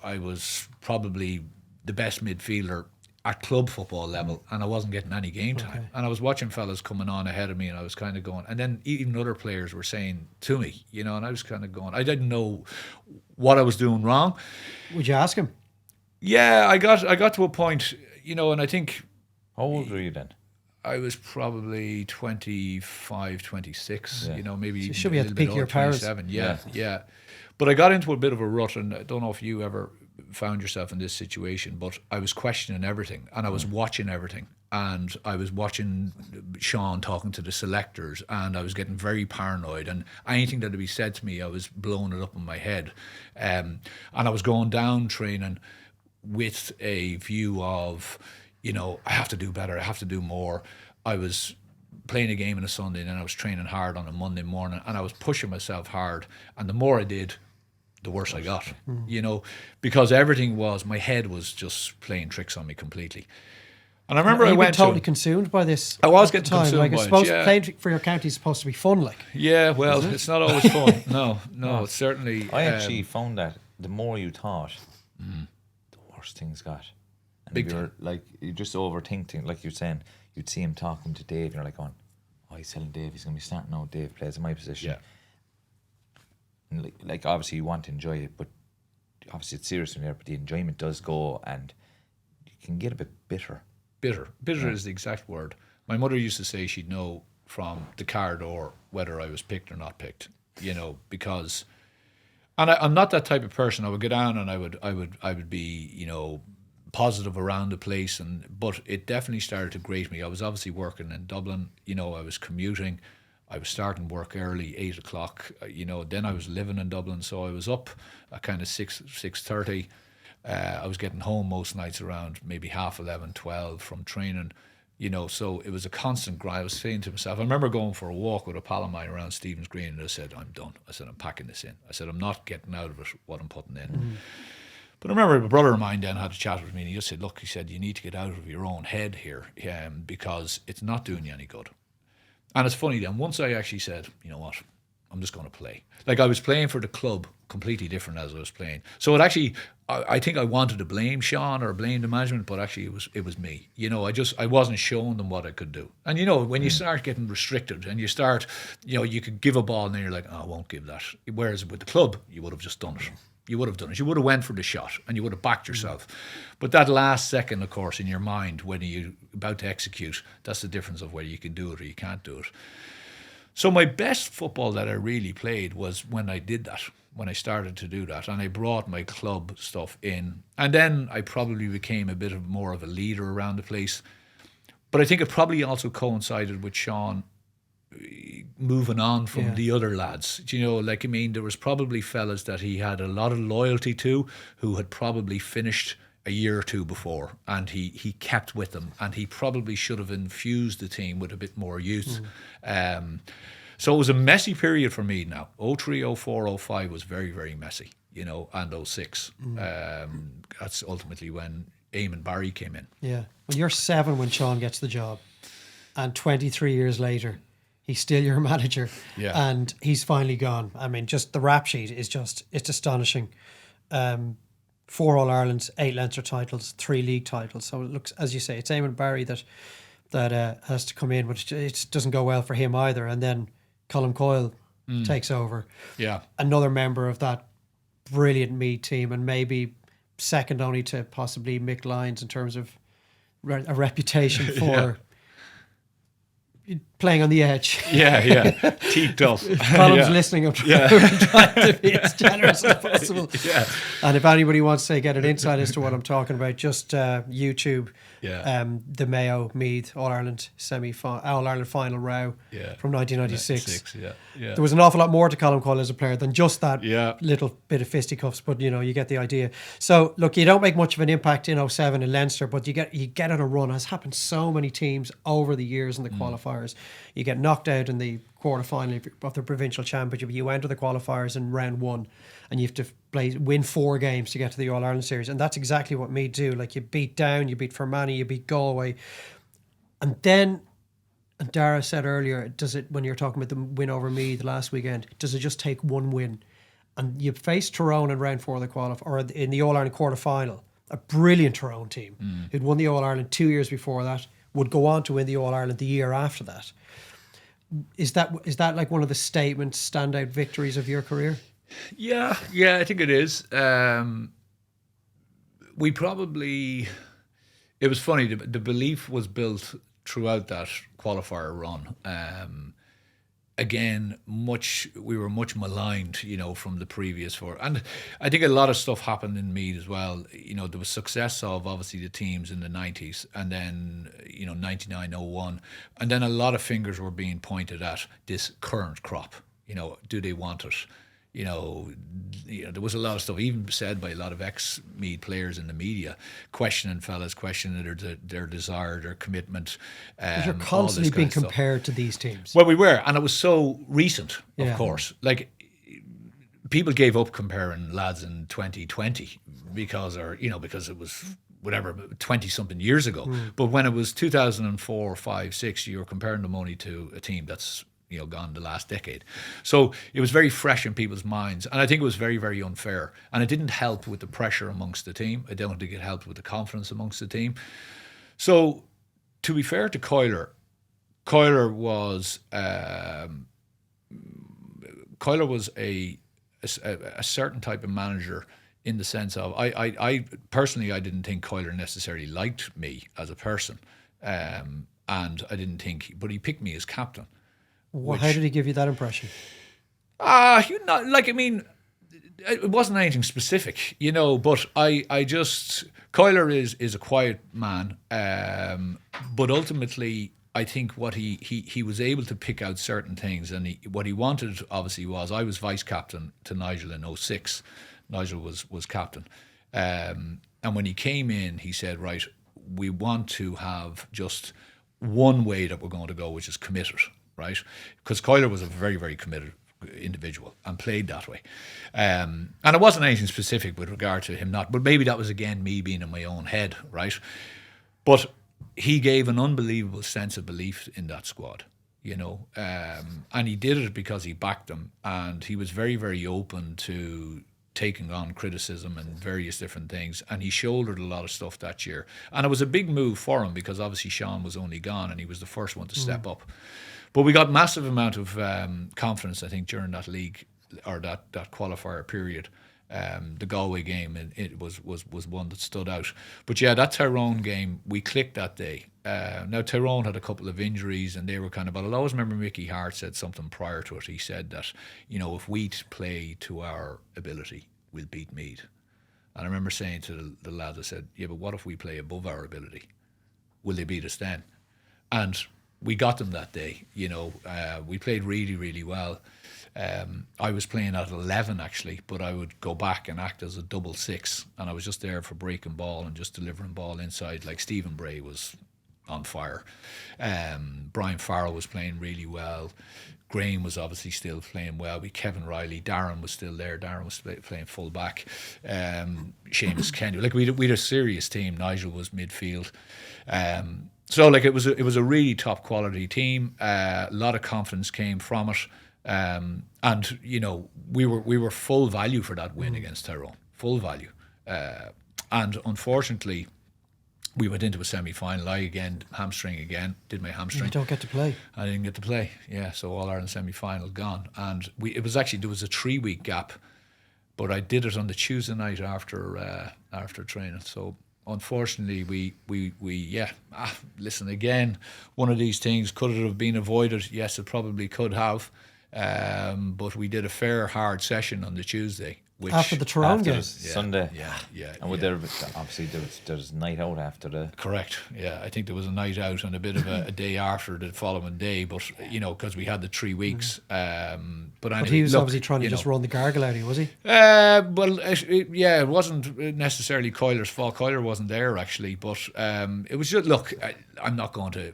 I was probably the best midfielder at club football level, and I wasn't getting any game time. Okay. And I was watching fellas coming on ahead of me, and I was kind of going, and then even other players were saying to me, and I was kind of going, I didn't know what I was doing wrong. Would you ask him? Yeah, I got to a point, and I think... How old were you then? I was probably 25, 26, maybe so you should be at the peak of your powers. Yeah. But I got into a bit of a rut, and I don't know if you ever found yourself in this situation, but I was questioning everything, and I was watching everything, and I was watching Sean talking to the selectors, and I was getting very paranoid, and anything that would be said to me, I was blowing it up in my head. And I was going down training with a view of, I have to do better, I have to do more. I was playing a game on a Sunday, and then I was training hard on a Monday morning, and I was pushing myself hard, and the more I did, the worse I got, because everything my head was just playing tricks on me completely. And I remember I went totally consumed by this. I was getting time. consumed like, by I suppose it, playing for your county is supposed to be fun, like. Yeah, well, it's not always fun. No, it's certainly. I actually found that the more you taught, the worse things got. And Big you're like, you just overthink things. Like you're saying, you'd see him talking to Dave, and you're like, going, "Oh, he's telling Dave he's going to be starting out. Dave plays in my position." Yeah. And like obviously you want to enjoy it, but obviously it's serious when you're there. But the enjoyment does go, and you can get a bit bitter. Bitter is the exact word. My mother used to say she'd know from the car door whether I was picked or not picked, because, and I'm not that type of person. I would go down and I would be, positive around the place, but it definitely started to grate me. I was obviously working in Dublin, I was commuting, I was starting work early, 8 o'clock, then I was living in Dublin, so I was up at kind of 6:30. I was getting home most nights around maybe 11:30, 12 from training, so it was a constant grind. I was saying to myself, I remember going for a walk with a pal of mine around Stephen's Green, and I said, I'm done. I said, I'm packing this in. I said, I'm not getting out of it what I'm putting in. But I remember a brother of mine then had a chat with me, and he just said, look, he said, you need to get out of your own head here, because it's not doing you any good. And it's funny then, once I actually said, you know what, I'm just going to play. Like, I was playing for the club completely different as I was playing. So it actually, I think I wanted to blame Sean or blame the management, but actually it was me. I wasn't showing them what I could do. And when you start getting restricted and you start, you could give a ball and then you're like, oh, I won't give that. Whereas with the club, you would have just done it. You would have done it. You would have went for the shot and you would have backed yourself. But that last second, of course, in your mind when you're about to execute, that's the difference of whether you can do it or you can't do it. So my best football that I really played was when I did that, when I started to do that, and I brought my club stuff in. And then I probably became a bit more of a leader around the place. But I think it probably also coincided with Sean moving on from the other lads. There was probably fellas that he had a lot of loyalty to who had probably finished a year or two before, and he kept with them, and he probably should have infused the team with a bit more youth. So it was a messy period for me now. 03, 04, 05 was very, very messy, and 06. That's ultimately when Eamon Barry came in. Yeah. Well, you're 7 when Sean gets the job, and 23 years later, he's still your manager, and he's finally gone. I mean, just the rap sheet is it's astonishing. 4 All-Irelands, 8 Leinster titles, 3 league titles. So it looks, as you say, it's Eamon Barry that has to come in, but it doesn't go well for him either. And then Colm Coyle takes over. Yeah. Another member of that brilliant Meath team, and maybe second only to possibly Mick Lyons in terms of a reputation for playing on the edge. Yeah. Teaked up. Colm's listening. I'm trying to be as generous as possible. And if anybody wants to get an insight as to what I'm talking about, just YouTube the Mayo Meath All-Ireland All-Ireland final row from 1996. There was an awful lot more to Colm Coyle as a player than just that little bit of fisticuffs, but you get the idea. So look, you don't make much of an impact in 07 in Leinster, but you get on a run. It has happened so many teams over the years in the qualifiers. You get knocked out in the quarter-final of the provincial championship. You enter the qualifiers in round 1, and you have to win 4 games to get to the All-Ireland series. And that's exactly what Meath do. Like, you beat Down, you beat Fermanagh, you beat Galway. And then, and Dara said earlier, when you're talking about the win over Meath last weekend, does it just take one win? And you face Tyrone in round 4 of the or in the All-Ireland quarter-final. A brilliant Tyrone team who'd won the All-Ireland 2 years before that, would go on to win the All-Ireland the year after that. Is that like one of the standout victories of your career? Yeah, I think it is. It was funny, the belief was built throughout that qualifier run. again, we were much maligned, from the previous four. And I think a lot of stuff happened in Meath as well. There was success of obviously the teams in the 90s, and then 99, 01, and then a lot of fingers were being pointed at this current crop. Do they want it? There was a lot of stuff even said by a lot of ex-Meath players in the media, questioning their desire, their commitment. You're constantly being compared to these teams. Well, we were, and it was so recent, of Yeah. course. Like, people gave up comparing lads in 2020 because it was whatever 20-something years ago. But when it was 2004, 5, 6, you were comparing them only to a team that's gone the last decade. So it was very fresh in people's minds. And I think it was very, very unfair. And it didn't help with the pressure amongst the team. I don't think it helped with the confidence amongst the team. So to be fair to Coyler was a certain type of manager, in the sense of I personally, I didn't think Coyler necessarily liked me as a person. And I didn't think, but he picked me as captain. How did he give you that impression? It wasn't anything specific, but I just, Coyler is a quiet man, but ultimately I think what he was able to pick out certain things, and what he wanted obviously was, I was vice captain to Nigel in 06. Nigel was captain, and when he came in, he said, right, we want to have just one way that we're going to go, which is committed. Right, because Coyler was a very, very committed individual and played that way, and it wasn't anything specific with regard to him not, but maybe that was again me being in my own head, right? But he gave an unbelievable sense of belief in that squad, and he did it because he backed them, and he was very, very open to taking on criticism and various different things, and he shouldered a lot of stuff that year, and it was a big move for him because obviously Sean was only gone and he was the first one to step up. But we got massive amount of confidence, I think, during that league or that qualifier period. The Galway game, it was one that stood out. But yeah, that Tyrone game, we clicked that day. Now Tyrone had a couple of injuries, and they were kind of. But I'll always remember Mickey Hart said something prior to it. He said that if we play to our ability, we'll beat Meath. And I remember saying to the lads, I said, yeah, but what if we play above our ability? Will they beat us then? And we got them that day. We played really, really well. I was playing at 11 actually, but I would go back and act as a double 6, and I was just there for breaking ball and just delivering ball inside. Like Stephen Bray was on fire. Brian Farrell was playing really well. Graham was obviously still playing well. We Kevin Riley, Darren was still there. Darren was playing full back. Seamus Kenny. Like we had a serious team. Nigel was midfield. So like it was a really top quality team. A lot of confidence came from it, and we were full value for that win against Tyrone, full value, and unfortunately we went into a semi-final. I again did my hamstring. You don't get to play. I didn't get to play. Yeah, so All Ireland semi-final gone, and there was a 3-week gap, but I did it on the Tuesday night after training. So. Unfortunately, listen, again, one of these things, could it have been avoided? Yes, it probably could have. But we did a fair, hard session on the Tuesday. Which after the Tyrone game? Sunday. Yeah. And there obviously there's night out after the... Correct, yeah. I think there was a night out and a bit of a day after the following day, but, because we had the 3 weeks. But anyway, he was obviously trying to just run the gargle out of you, was he? It wasn't necessarily Coyler's fault. Coyler wasn't there, actually, but it was just, I'm not going to...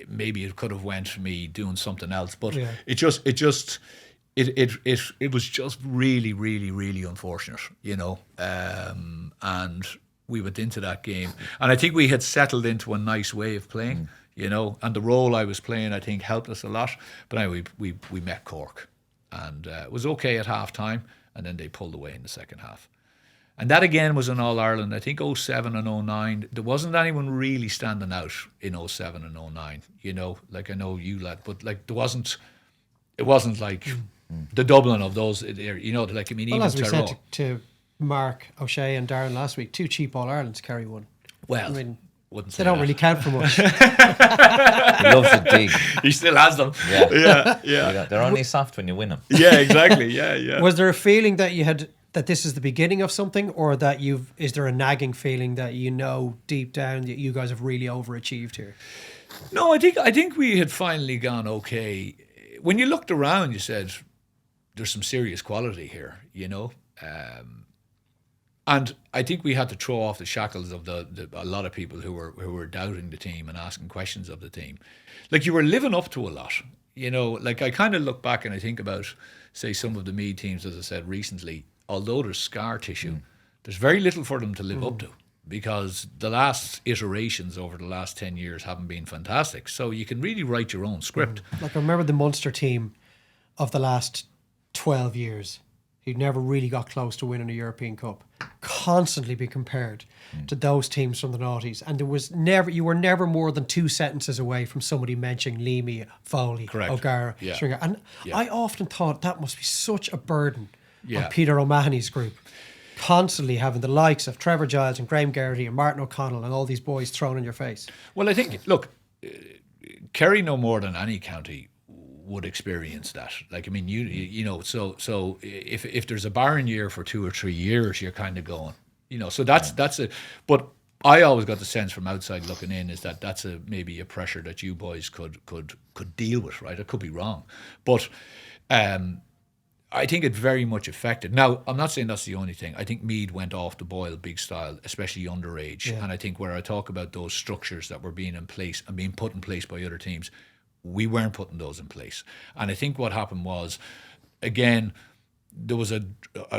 Maybe it could have went for me doing something else, but it was just really, really, really unfortunate, and we went into that game, and I think we had settled into a nice way of playing, and the role I was playing, I think, helped us a lot. But anyway, we met Cork, and it was okay at half time, and then they pulled away in the second half. And that again was in All Ireland. I think 07 and 09, there wasn't anyone really standing out in 07 and 09, like I know you lad, but like it wasn't like the Dublin of those, like, I mean, even as we Tyrone. said to Mark O'Shea and Darren last week, 2 cheap All Irelands carry one. Well, I mean, Wouldn't say They don't that. really count for much. He loves to dig. He still has them. Yeah. Yeah. They're only soft when you win them. Yeah, exactly. Yeah. Was there a feeling that you had that this is the beginning of something, or that is there a nagging feeling that deep down that you guys have really overachieved here? No, I think we had finally gone okay. When you looked around, you said, there's some serious quality here, and I think we had to throw off the shackles of a lot of people who were doubting the team and asking questions of the team. Like, you were living up to a lot, Like, I kind of look back and I think about, say, some of the Meath teams, as I said recently. Although there's scar tissue, there's very little for them to live up to, because the last iterations over the last 10 years haven't been fantastic. So you can really write your own script. Like, I remember the Munster team of the last 12 years, who never really got close to winning a European Cup, constantly be compared to those teams from the noughties. And you were never more than 2 sentences away from somebody mentioning Leamy, Foley, Correct. O'Gara, Yeah. Stringer. And Yeah. I often thought that must be such a burden Yeah. on Peter O'Mahony's group. Constantly having the likes of Trevor Giles and Graham Geraghty and Martin O'Connell and all these boys thrown in your face. Well, I think, look, Kerry no more than any county would experience that. Like, I mean, so if there's a barren year for 2 or 3 years, you're kind of going, so that's a, but I always got the sense from outside looking in is that that's maybe a pressure that you boys could deal with, right? I could be wrong, but I think it very much affected. Now, I'm not saying that's the only thing. I think Meath went off the boil big style, especially underage. Yeah. And I think where I talk about those structures that were being in place and being put in place by other teams, we weren't putting those in place. And I think what happened was, again, there was a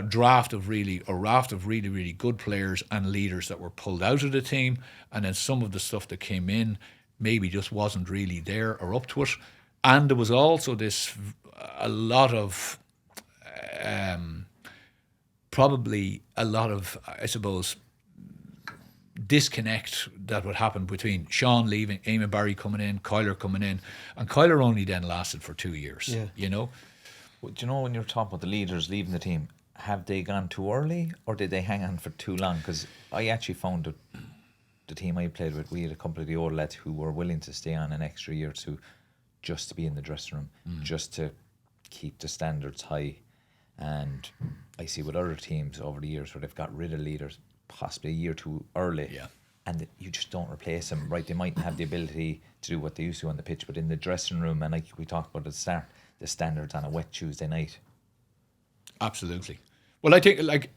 raft of really, really good players and leaders that were pulled out of the team. And then some of the stuff that came in maybe just wasn't really there or up to it. And there was also a lot of, probably a lot of, I suppose, disconnect that would happen between Sean leaving, Eamon Barry coming in, Kyler coming in, and Kyler only then lasted for 2 years. Yeah. Well, do you know, when you're talking about the leaders leaving the team, have they gone too early or did they hang on for too long? Because I actually found that the team I played with, we had a couple of the old lads who were willing to stay on an extra year or two just to be in the dressing room, just to keep the standards high. And I see with other teams over the years where they've got rid of leaders possibly a year too early, and you just don't replace them, right? They mightn't have the ability to do what they used to on the pitch, but in the dressing room, and like we talked about at the start, the standards on a wet Tuesday night. Absolutely. Well, I think, like,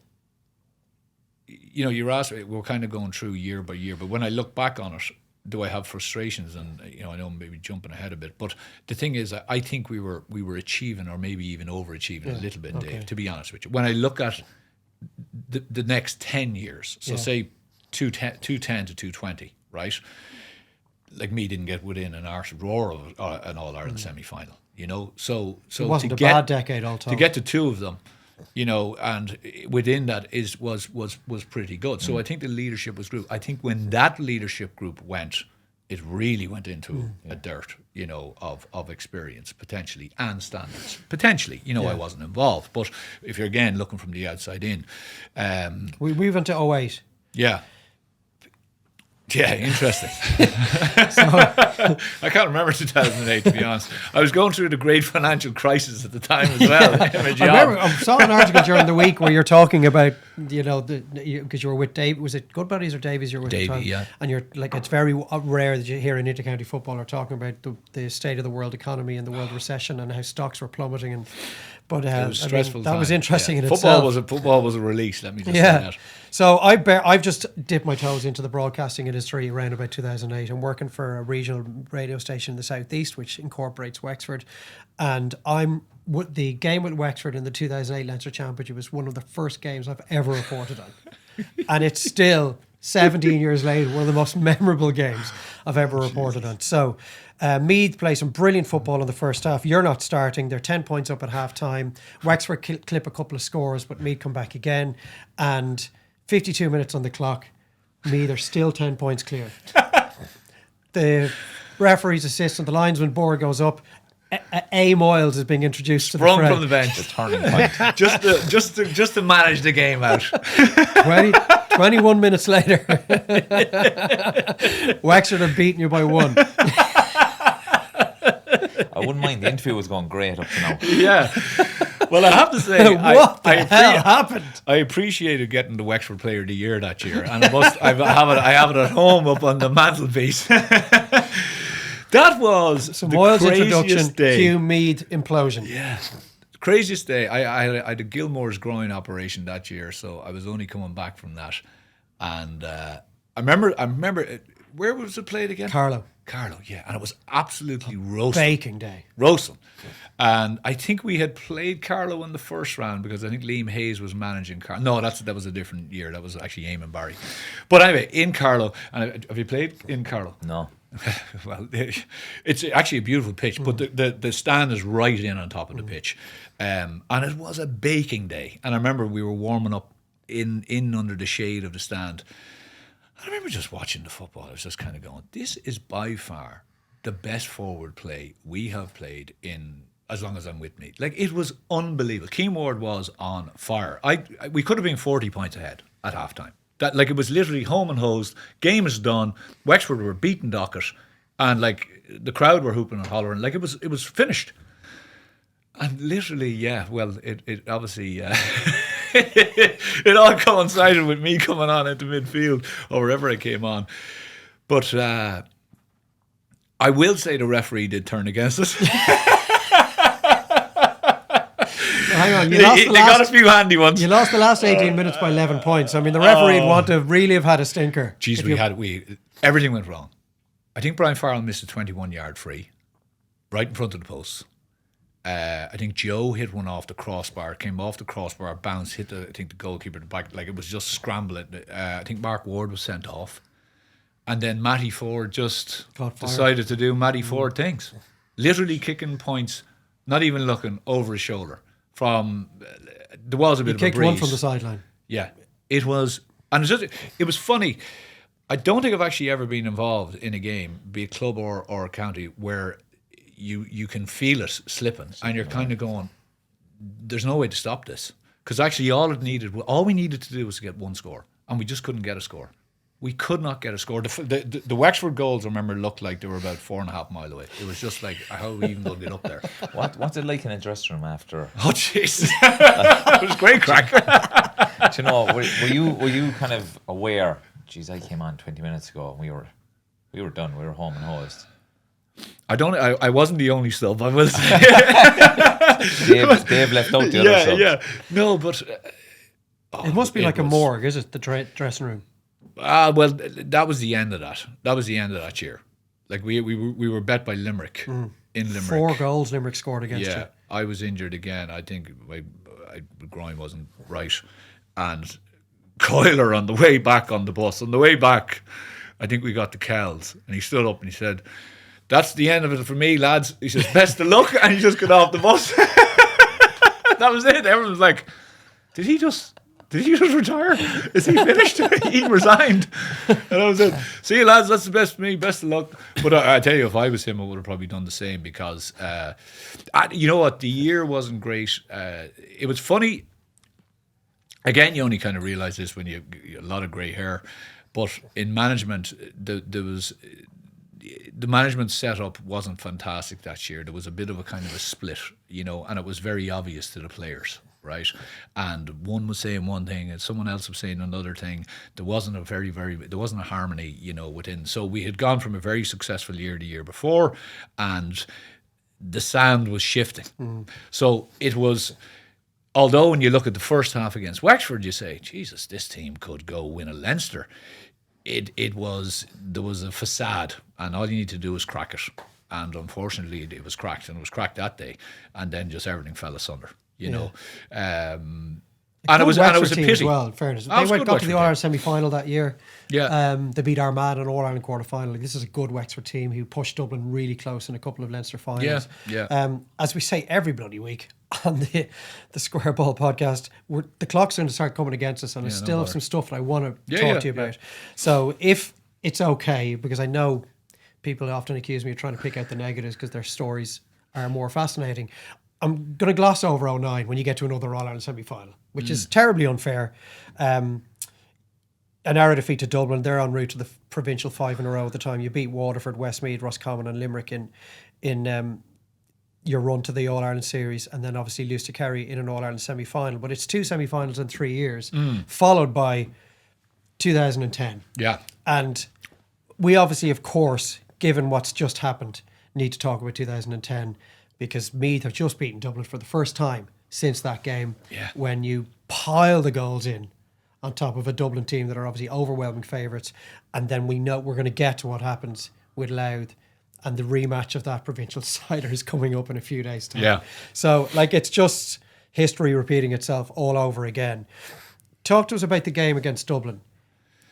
you're asking, we're kind of going through year by year, but when I look back on it, do I have frustrations? And I know I'm maybe jumping ahead a bit, but the thing is, I think we were achieving, or maybe even overachieving a little bit, Dave, to be honest with you. When I look at the next 10 years, so say 210 to 220, right? Like, me didn't get within an arse roar of an All-Ireland semi-final, So It wasn't to a get, bad decade all told. to get to 2 of them, and within that was pretty good. So I think the leadership was group. I think when that leadership group went, it really went into a dirt, of experience potentially and standards potentially. I wasn't involved, but if you're again looking from the outside in, We move into 08. yeah. Yeah, interesting. I can't remember 2008, to be honest. I was going through the great financial crisis at the time as well. I saw an article during the week where you're talking about, because you were with Dave. Was it Good Buddies or Davies you were with at the Davey, time? yeah. And you're like, it's very rare that you hear an intercounty footballer talking about the state of the world economy and the world recession and how stocks were plummeting. But It was stressful. that was interesting in football itself. Football was a release. Let me just say that. So I've just dipped my toes into the broadcasting industry around about 2008. I'm working for a regional radio station in the southeast, which incorporates Wexford, and the game with Wexford in the 2008 Leinster Championship was one of the first games I've ever reported on, and it's still 17 years later one of the most memorable games I've ever reported on. So Meath play some brilliant football in the first half. You're not starting. They're 10 points up at half time. Wexford clip a couple of scores, but Meath come back again, and 52 minutes on the clock. Meath are still 10 points clear. The referee's assistant, the linesman board goes up. A. Moyles is being introduced Sprung to the fray. from the bench. The turning point. just to manage the game out. 21 minutes later, Wexford have beaten you by 1. I wouldn't mind. The interview was going great up to now. Yeah. Well, I have to say, What the hell happened? I appreciated getting the Wexford Player of the Year that year, and I have it at home up on the mantelpiece. That was Some the Moyles craziest introduction, day. cue Meath implosion. Yeah, craziest day. I had a Gilmore's groin operation that year, so I was only coming back from that, and I remember. Where was it played again? Carlo, yeah, and it was absolutely roasting. baking day. Roasting. And I think we had played Carlo in the first round because I think Liam Hayes was managing Carlo. No, that was a different year. That was actually Eamon Barry. But anyway, in Carlo, and have you played in Carlo? No. Well, it's actually a beautiful pitch, but the stand is right in on top of the pitch. And it was a baking day. And I remember we were warming up in under the shade of the stand. I remember just watching the football. I was just kind of going, this is by far the best forward play we have played in as long as I'm with Meath. Like, it was unbelievable. Keane Ward was on fire. We could have been 40 points ahead at halftime. That, like, it was literally home and hosed. Game is done. Wexford were beating Dockett, and like the crowd were hooping and hollering. Like, it was finished. And literally, yeah. Well, it obviously. It all coincided with me coming on into midfield or wherever I came on. But I will say the referee did turn against us. Hang on, They got a few handy ones. You lost the last 18 minutes by 11 points. I mean, the referee would want to really have had a stinker. Jeez, everything went wrong. I think Brian Farrell missed a 21-yard free right in front of the post. I think Joe hit one off the crossbar, came off the crossbar, bounced, hit the goalkeeper at the back. Like, it was just scrambling. I think Mark Ward was sent off. And then Matty Ford just decided to do Matty Ford things. Literally kicking points, not even looking over his shoulder. There was a bit of a breeze. Kicked one from the sideline. Yeah. It was, and it was funny. I don't think I've actually ever been involved in a game, be it club or county, where you can feel it slipping, and you're kind of going, there's no way to stop this. Because actually all we needed to do was to get one score, and we just couldn't get a score. We could not get a score. The Wexford goals, I remember, looked like they were about 4.5 miles away. It was just like, how are we even going to get up there? What's it like in a dressing room after? Oh, jeez. It was great crack. Do you know, were you kind of aware, geez, I came on 20 minutes ago and we were done, we were home and hosed? I wasn't the only sub, I will say. Dave left out the other subs. Yeah. No, but It must be like a morgue, is it? The dressing room. Well, that was the end of that. That was the end of that year. Like, we were bet by Limerick in Limerick. 4 goals Limerick scored against you. Yeah, I was injured again. I think my groin wasn't right, and Coiler on the way back on the bus. On the way back, I think we got to Kells, and he stood up and he said, "That's the end of it for me, lads." He says, "Best of luck," and he just got off the bus. That was it. Everyone was like, Did he just retire? Is he finished? He resigned. And that was it. See you, lads. That's the best for me. Best of luck. But I tell you, if I was him, I would have probably done the same because, you know what? The year wasn't great. It was funny. Again, you only kind of realise this when you a lot of grey hair. But in management, there was... The management setup wasn't fantastic that year. There was a bit of a kind of a split, you know, and it was very obvious to the players, right? And one was saying one thing and someone else was saying another thing. There wasn't there wasn't a harmony, you know, within. So we had gone from a very successful year the year before, and the sand was shifting. So it was, although when you look at the first half against Wexford, you say, Jesus, this team could go win a Leinster. There was a facade, and all you need to do is crack it. And unfortunately, it was cracked, and it was cracked that day, and then just everything fell asunder. You know, and it was a pity as well. In fairness, they got to the All-Ireland semi-final that year. Yeah, they beat Armagh in an All-Ireland quarter-final. This is a good Wexford team who pushed Dublin really close in a couple of Leinster finals. Yeah. As we say every bloody week on the Square Ball podcast, the clock's going to start coming against us, and I still have some stuff that I want to talk to you about. So if it's okay, because I know people often accuse me of trying to pick out the negatives because their stories are more fascinating. I'm going to gloss over 09 when you get to another All-Ireland semi-final, which is terribly unfair. an Arrow defeat to Dublin. They're en route to the provincial 5 in a row at the time. You beat Waterford, Westmeath, Roscommon and Limerick in your run to the All-Ireland series, and then obviously lose to Kerry in an All-Ireland semi-final. But it's 2 semi-finals in 3 years, followed by 2010. Yeah. And we obviously, of course, given what's just happened, need to talk about 2010 because Meath have just beaten Dublin for the first time since that game. Yeah. When you pile the goals in on top of a Dublin team that are obviously overwhelming favourites, and then we know we're going to get to what happens with Louth, and the rematch of that provincial cider is coming up in a few days' time. Yeah. So, like, it's just history repeating itself all over again. Talk to us about the game against Dublin.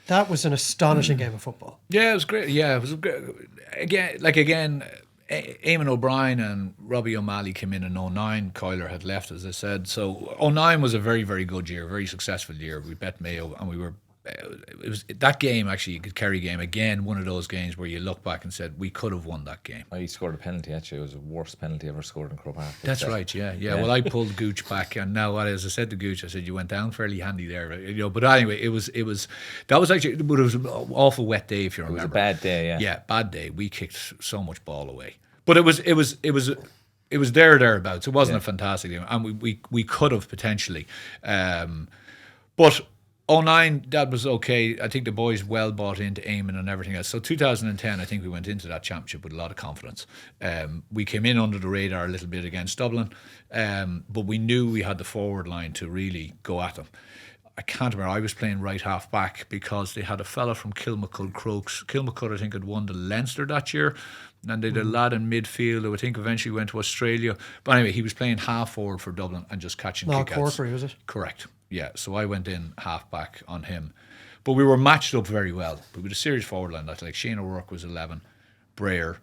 That was an astonishing game of football. Yeah, it was great. Yeah, it was great. Again, Eamon O'Brien and Robbie O'Malley came in 09. Coyler had left, as I said. So 09 was a very, very good year, very successful year. We bet Mayo, and we were. It was that game actually, the Kerry game, again, one of those games where you look back and said we could have won that game. Oh, he scored a penalty. Actually, it was the worst penalty ever scored in Croke Park. That's right. Yeah. Well, I pulled Gooch back, and now, as I said to Gooch, I said you went down fairly handy there, But anyway, it was that was actually, but it was an awful wet day if you remember. It was a bad day. Yeah. Yeah, bad day. We kicked so much ball away, but it was thereabouts. It wasn't a fantastic game, and we could have potentially, but. 09, that was okay. I think the boys well bought into Eamon and everything else. So 2010, I think we went into that championship with a lot of confidence. We came in under the radar a little bit against Dublin, but we knew we had the forward line to really go at them. I can't remember. I was playing right half back because they had a fella from Kilmacud Crokes. Kilmacud, I think, had won the Leinster that year. And they had a lad in midfield who I think eventually went to Australia. But anyway, he was playing half forward for Dublin and just catching kickouts. Corkery, was it? Correct. Yeah. So I went in half back on him. But we were matched up very well. But with a serious forward line, like Shane O'Rourke was 11, Breyer,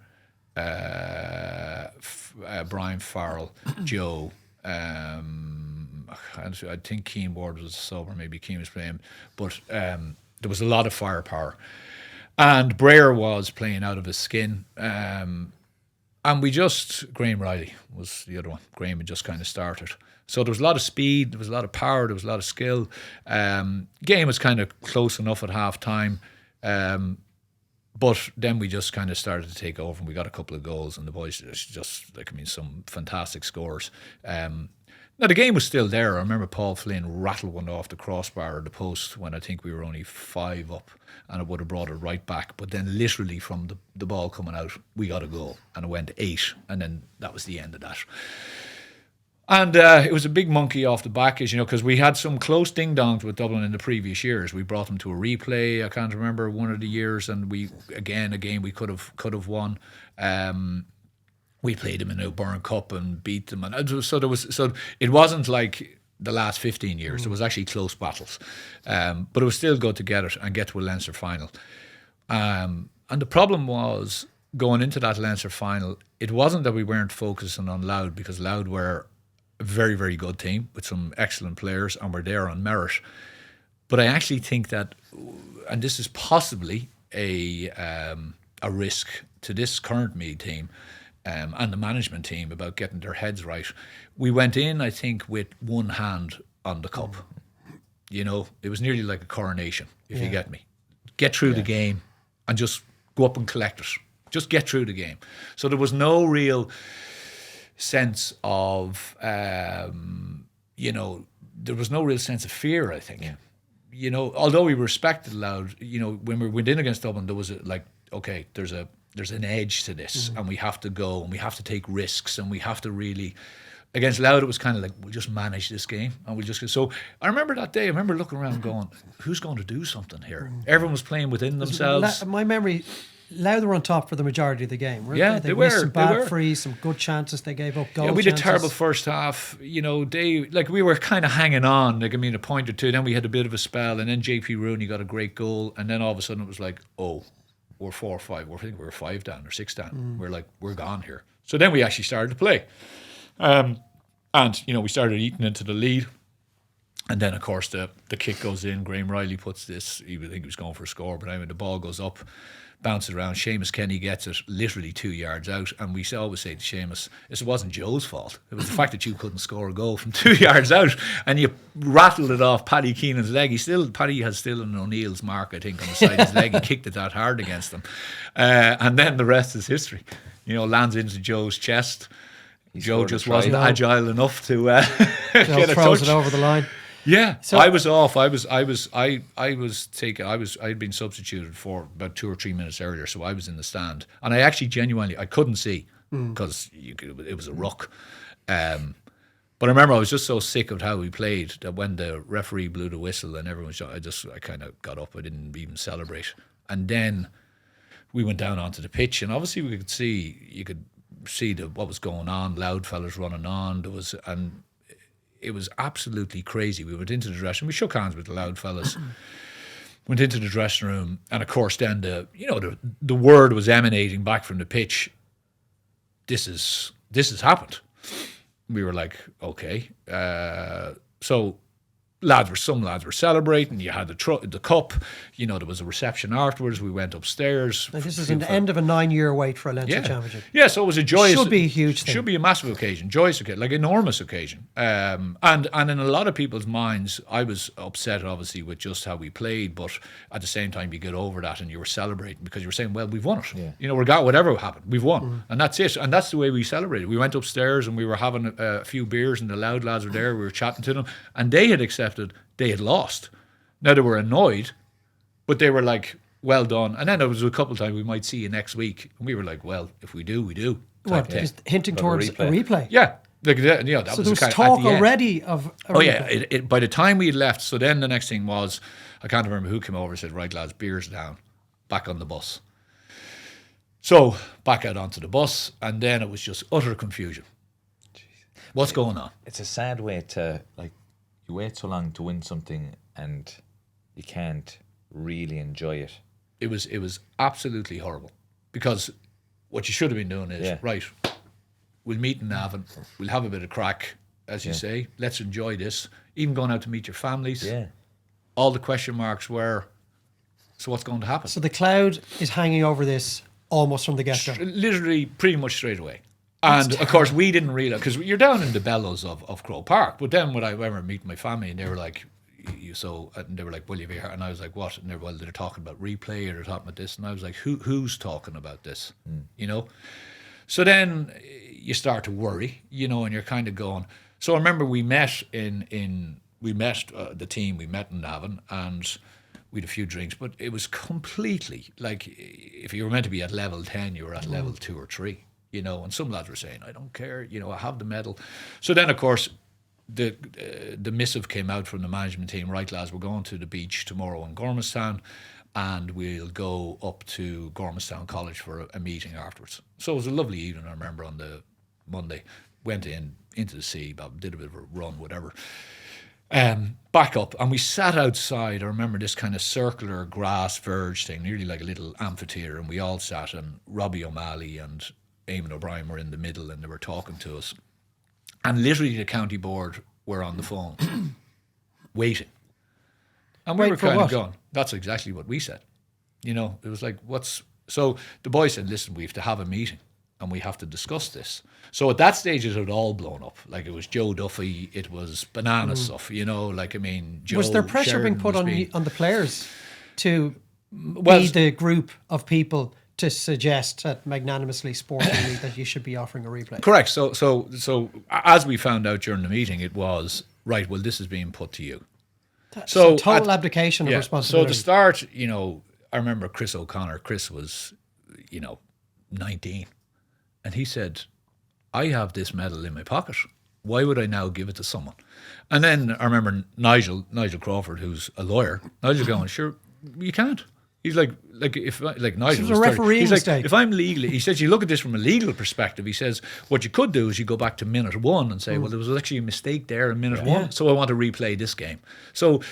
Brian Farrell, Joe. I think Keane Ward was sober, maybe Keane was playing. But there was a lot of firepower. And Breyer was playing out of his skin. And Graham Riley was the other one. Graham had just kind of started. So there was a lot of speed, there was a lot of power, there was a lot of skill. Game was kind of close enough at half time. But then we just kind of started to take over and we got a couple of goals and the boys some fantastic scores. Now, the game was still there. I remember Paul Flynn rattled one off the crossbar or the post when I think we were only 5 up and it would have brought it right back. But then literally from the ball coming out, we got a goal and it went 8 and then that was the end of that. And it was a big monkey off the back, as you know, because we had some close ding-dongs with Dublin in the previous years. We brought them to a replay. I can't remember one of the years, and we a game we could have won. We played them in the O'Byrne Cup and beat them, and so it wasn't like the last 15 years. There was actually close battles, but it was still good to get it and get to a Leinster final. And the problem was going into that Leinster final, it wasn't that we weren't focusing on Louth, because Louth were a very, very good team with some excellent players and were there on merit. But I actually think that, and this is possibly a risk to this current Meath team and the management team about getting their heads right. We went in, I think, with one hand on the cup. You know, it was nearly like a coronation, if you get me. Get through the game and just go up and collect it. Just get through the game. So there was no real sense of, there was no real sense of fear, I think. Yeah. You know, although we respected Louth, you know, when we went in against Dublin, there was there's an edge to this, and we have to go, and we have to take risks, and we have to really. Against Louth, it was kind of like, we'll just manage this game, and we'll just. So I remember that day. I remember looking around, going, "Who's going to do something here?" Everyone was playing within themselves. My memory. Louth were on top for the majority of the game. They missed were. Some bad frees, some good chances. They gave up goals. Yeah, we did terrible first half. You know, we were kind of hanging on. Like, I mean, a point or two. Then we had a bit of a spell, and then JP Rooney got a great goal, and then all of a sudden it was like, oh, we're 4 or 5. I think we were 5 down or 6 down. We're like, we're gone here. So then we actually started to play, and you know, we started eating into the lead. And then, of course, the kick goes in. Graham Riley puts this. He would think he was going for a score, but anyway, the ball goes up, bounces around. Seamus Kenny gets it literally 2 yards out. And we always say to Seamus, it wasn't Joe's fault. It was the fact that you couldn't score a goal from 2 yards out. And you rattled it off Paddy Keenan's leg. Paddy has still an O'Neill's mark, I think, on the side of his leg. He kicked it that hard against him. And then the rest is history. Lands into Joe's chest. Joe just wasn't agile enough to Joe get a throws touch. it over the line. Yeah, So- I was off. I'd been substituted for about 2 or 3 minutes earlier, so I was in the stand, and I actually genuinely I couldn't see because it was a ruck. But I remember I was just so sick of how we played that when the referee blew the whistle and everyone shot, I kind of got up. I didn't even celebrate, and then we went down onto the pitch, and obviously you could see what was going on. Loud fellas running on. It was absolutely crazy. We went into the dressing room. We shook hands with the loud fellas. Went into the dressing room, and of course, then the word was emanating back from the pitch. This has happened. We were like, okay. So some lads were celebrating. You had the cup. There was a reception afterwards. We went upstairs. Now, this is the end of a 9-year wait for a Leinster championship. Yeah, so it was a joyous. Should be a huge thing. Should be a massive occasion, joyous occasion, like enormous occasion. And in a lot of people's minds, I was upset, obviously, with just how we played. But at the same time, you get over that and you were celebrating because you were saying, "Well, we've won it. Yeah. Whatever happened, we've won, and that's it." And that's the way we celebrated. We went upstairs and we were having a few beers, and the loud lads were there. We were chatting to them, and they had accepted. They had lost. Now they were annoyed, but they were like, well done. And then there was a couple of times, we might see you next week. And we were like, well, if we do, we do. What, just hinting towards a replay? Yeah. That So was there was kind of talk at the end. already of a replay. Yeah. By the time we had left, so then the next thing was, I can't remember who came over and said, right, lads, beers down, back on the bus. So back out onto the bus, and then it was just utter confusion. What's going on? It's a sad way to, you wait so long to win something and you can't really enjoy it. It was absolutely horrible, because what you should have been doing is, right, we'll meet in Navan, we'll have a bit of crack, as you say, let's enjoy this, even going out to meet your families. Yeah. All the question marks were, so what's going to happen? So the cloud is hanging over this almost from the get-go. Literally pretty much straight away. And of course, we didn't realise, because you're down in the bellows of Croke Park. But then when I remember meeting my family, and they were like, and they were like, will you be here? And I was like, what? And they're talking about replay, or they're talking about this. And I was like, who's talking about this? So then you start to worry, and you're kind of going. So I remember we met the team, we met in Navan, and we had a few drinks, but it was completely like, if you were meant to be at level 10, you were at level 2 or 3. And some lads were saying, I don't care, I have the medal. So then, of course, the missive came out from the management team, right, lads, we're going to the beach tomorrow in Gormastown, and we'll go up to Gormastown College for a meeting afterwards. So it was a lovely evening, I remember, on the Monday. Went into the sea, did a bit of a run, whatever. Back up, and we sat outside. I remember this kind of circular grass verge thing, nearly like a little amphitheatre, and we all sat, and Robbie O'Malley and Eamon O'Brien were in the middle, and they were talking to us. And literally the county board were on the phone, waiting. And we were kind of going, that's exactly what we said. It was like, so the boys said, listen, we have to have a meeting, and we have to discuss this. So at that stage, it had all blown up. Like, it was Joe Duffy, it was banana stuff, Joe. Was there pressure Sheridan being put on the players to Well, be the group of people to suggest that magnanimously, sportingly, that you should be offering a replay? Correct. So as we found out during the meeting, it was, right, well, this is being put to you. So total abdication of responsibility. So to start, I remember Chris O'Connor. Chris was, 19. And he said, I have this medal in my pocket. Why would I now give it to someone? And then I remember Nigel Crawford, who's a lawyer. Nigel going, sure, you can't. He's like Nigel was a refereeing he's like, mistake. if I'm legally, he says, you look at this from a legal perspective. He says, what you could do is you go back to minute 1 and say, well, there was actually a mistake there in minute 1, so I want to replay this game. So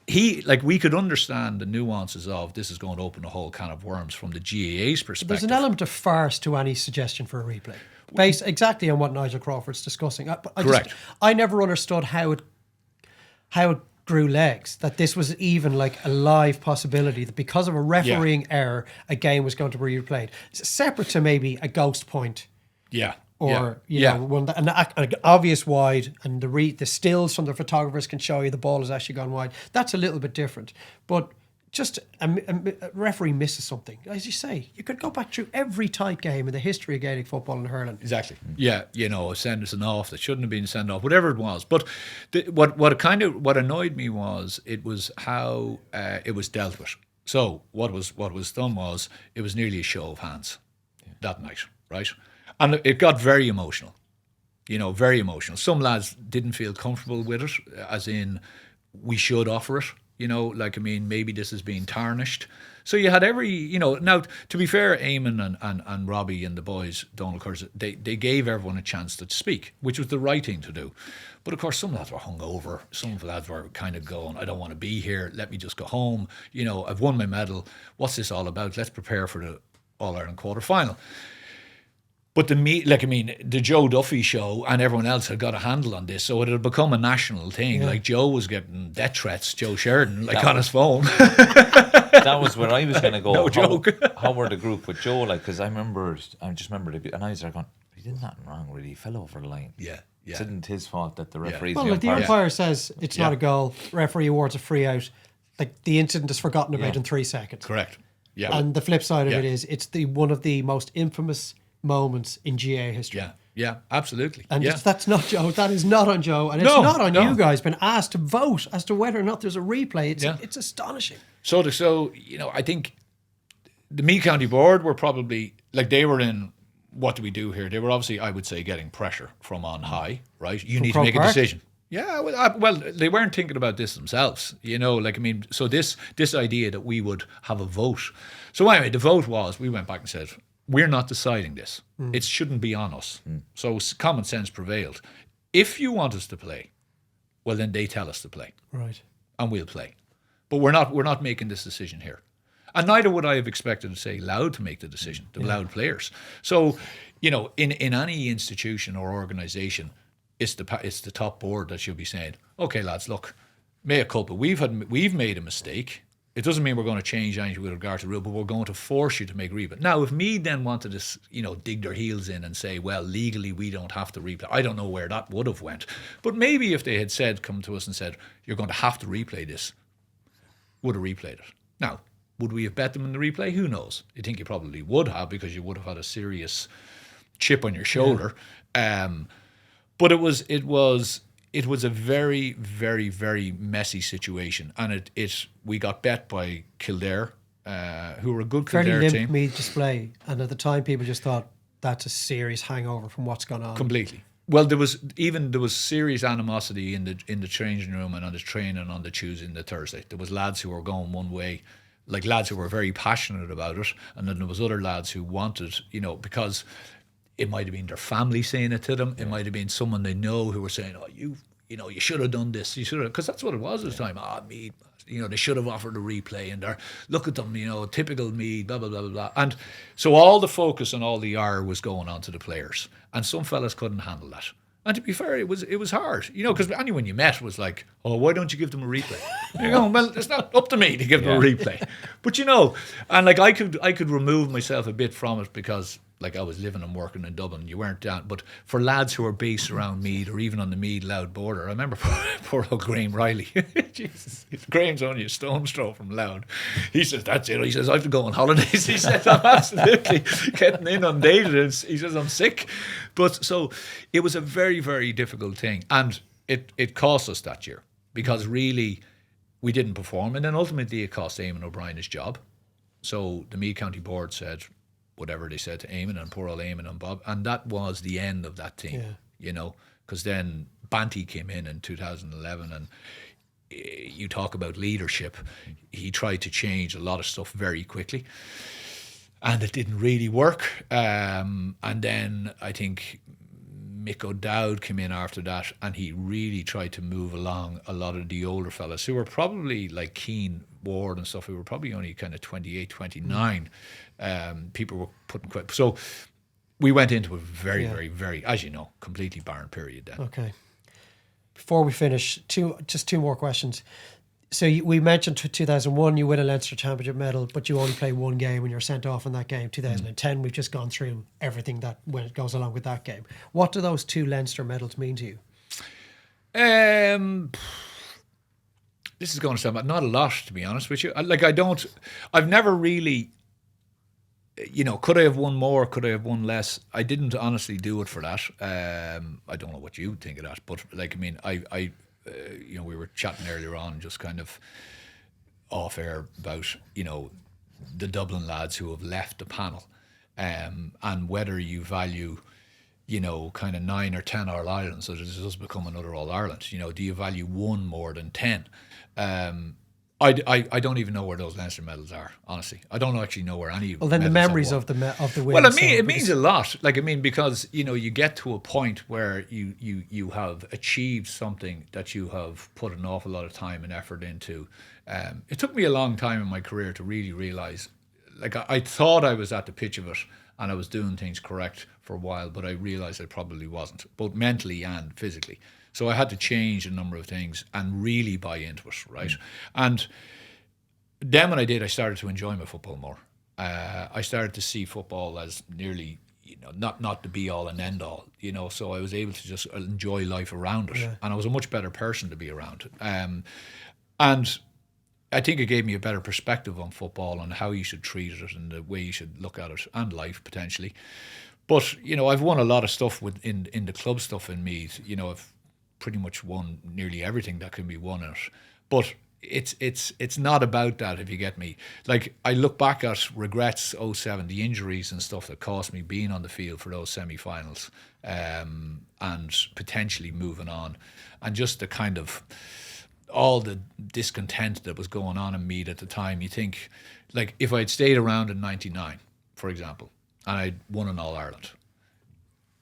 we could understand the nuances of this is going to open a whole can of worms from the GAA's perspective. There's an element of farce to any suggestion for a replay, based exactly on what Nigel Crawford's discussing. Correct. I never understood how how it grew legs, that this was even like a live possibility, that because of a refereeing error, a game was going to be replayed. It's separate to maybe a ghost point. Yeah. Or yeah. you know, one that, an obvious wide, and the stills from the photographers can show you the ball has actually gone wide. That's a little bit different, but just a referee misses something, as you say, you could go back through every tight game in the history of Gaelic football and hurling. Exactly. Yeah, you know, send us an off that shouldn't have been sent off, whatever it was. But what annoyed me was how it was dealt with. So what was done was it was nearly a show of hands that night, right? And it got very emotional. You know, very emotional. Some lads didn't feel comfortable with it, as in we should offer it. You know, like, I mean, maybe this is being tarnished. So you had every, you know, now, to be fair, Eamon and Robbie and the boys, Donald Curtis, they gave everyone a chance to speak, which was the right thing to do. But of course, some lads were hungover. Some lads were kind of going, I don't want to be here. Let me just go home. You know, I've won my medal. What's this all about? Let's prepare for the All-Ireland quarter-final. But the Joe Duffy show and everyone else had got a handle on this, so it had become a national thing. Yeah. Like, Joe was getting death threats, Joe Sheridan, like, on his phone. That was where I was going to go. No joke. How were the group with Joe? Like, because I just remember, and I was there going, he did nothing wrong, really. He fell over the line. Yeah. It isn't his fault that the referees. Well, like the umpire says it's not a goal. Referee awards a free out. Like, the incident is forgotten about in 3 seconds. Correct. Yeah. And the flip side of it is it's one of the most infamous moments in GA history. Yeah, absolutely. And that's not Joe. That is not on Joe, and it's not on you guys. Been asked to vote as to whether or not there's a replay. It's astonishing. So you know, I think the Meath County Board were probably, like, they were in, what do we do here? They were obviously, I would say, getting pressure from on high, right? You need to make a decision. Yeah, well, they weren't thinking about this themselves, you know. Like, I mean, so this idea that we would have a vote. So anyway, the vote was, we went back and said, we're not deciding this. It shouldn't be on us. So common sense prevailed. If you want us to play, well, then they tell us to play. Right. And we'll play. But we're not making this decision here. And neither would I have expected, say, Louth to make the decision, the Louth players. So, you know, in any institution or organisation, it's the top board that should be saying, okay, lads, look, mea culpa, we've made a mistake. It doesn't mean we're going to change anything with regard to the rule, but we're going to force you to make replay. Now, if Meath then wanted to, you know, dig their heels in and say, well, legally we don't have to replay, I don't know where that would have went. But maybe if they had come to us and said, you're going to have to replay this, would have replayed it. Now, would we have bet them in the replay? Who knows? I think you probably would have, because you would have had a serious chip on your shoulder. But it was a very, very, very messy situation, and we got bet by Kildare, who were a good Kildare limp team. Meath display, and at the time people just thought that's a serious hangover from what's gone on. Completely. Well, there was serious animosity in the changing room and on the train and on the Tuesday and the Thursday. There was lads who were going one way, like lads who were very passionate about it, and then there was other lads who wanted, you know, because it might have been their family saying it to them. It might have been someone they know who were saying, "Oh, you know, you should have done this. You should have," because that's what it was at the time. Meath, you know, they should have offered a replay, and look at them, you know, typical Meath, blah blah blah blah blah. And so all the focus and all the ire was going on to the players, and some fellas couldn't handle that. And to be fair, it was hard, you know, because anyone you met was like, "Oh, why don't you give them a replay?" You know, well, it's not up to me to give them a replay, but you know, and like I could remove myself a bit from it because, like, I was living and working in Dublin. You weren't down, but for lads who were based around Meath or even on the Meath-Louth border, I remember poor old Graham Riley. Jesus, Graham's only a stone's throw from Louth. He says, "That's it." He says, "I have to go on holidays." He says, "I'm absolutely getting inundated." He says, "I'm sick." But so it was a very, very difficult thing, and it cost us that year because really we didn't perform, and then ultimately it cost Eamon O'Brien his job. So the Meath County Board said whatever they said to Eamon, and poor old Eamon and Bob, and that was the end of that team, you know, because then Banty came in 2011, and you talk about leadership, he tried to change a lot of stuff very quickly, and it didn't really work, and then I think Mick O'Dowd came in after that, and he really tried to move along a lot of the older fellas who were probably like Keane, Ward and stuff, who were probably only kind of 28, 29. People were putting quite... So we went into a very, very, very, as you know, completely barren period then. Okay. before we finish, just two more questions. So we mentioned 2001, you win a Leinster Championship medal, but you only play one game and you're sent off in that game. 2010, we've just gone through everything that when it goes along with that game. What do those two Leinster medals mean to you? This is going to sound bad. Not a lot, to be honest with you. I've never really, could I have won more? Could I have won less? I didn't honestly do it for that. I don't know what you think of that, but we were chatting earlier on, just kind of off air about, the Dublin lads who have left the panel, and whether you value, kind of 9 or 10 All Ireland, so this does become another All Ireland. Do you value one more than 10? I don't even know where those Leinster medals are, honestly. I don't actually know where any. Well, then the memories of the win. Well, it means a lot. Because you get to a point where you have achieved something that you have put an awful lot of time and effort into. It took me a long time in my career to really realise. I thought I was at the pitch of it and I was doing things correct for a while, but I realised I probably wasn't, both mentally and physically. So I had to change a number of things and really buy into it, right? And then when I did, I started to enjoy my football more. I started to see football as nearly, not the be all and end all, so I was able to just enjoy life around it. Yeah. And I was a much better person to be around. And I think it gave me a better perspective on football and how you should treat it and the way you should look at it and life potentially. But, I've won a lot of stuff in the club stuff in Meath. I've pretty much won nearly everything that can be won in it. But it's not about that, if you get me. I look back at regrets 07, the injuries and stuff that cost me being on the field for those semi-finals, and potentially moving on, and just the kind of all the discontent that was going on in Meath at the time. You think, if I'd stayed around in 99, for example, and I'd won an All-Ireland,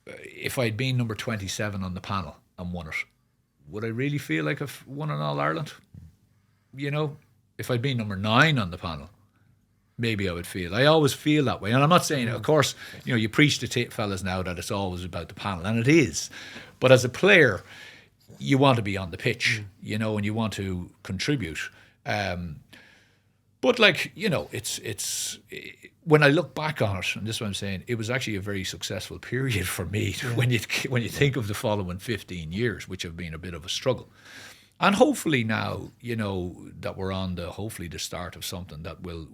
if I'd been number 27 on the panel and won it, would I really feel like I've won an All-Ireland? If I'd been number 9 on the panel, maybe I would feel. I always feel that way. And I'm not saying, of course, you preach to fellas now that it's always about the panel, and it is. But as a player, you want to be on the pitch, and you want to contribute. But it's when I look back on it, and this is what I'm saying, it was actually a very successful period for me when you think of the following 15 years, which have been a bit of a struggle. And hopefully now, that we're on the start of something that will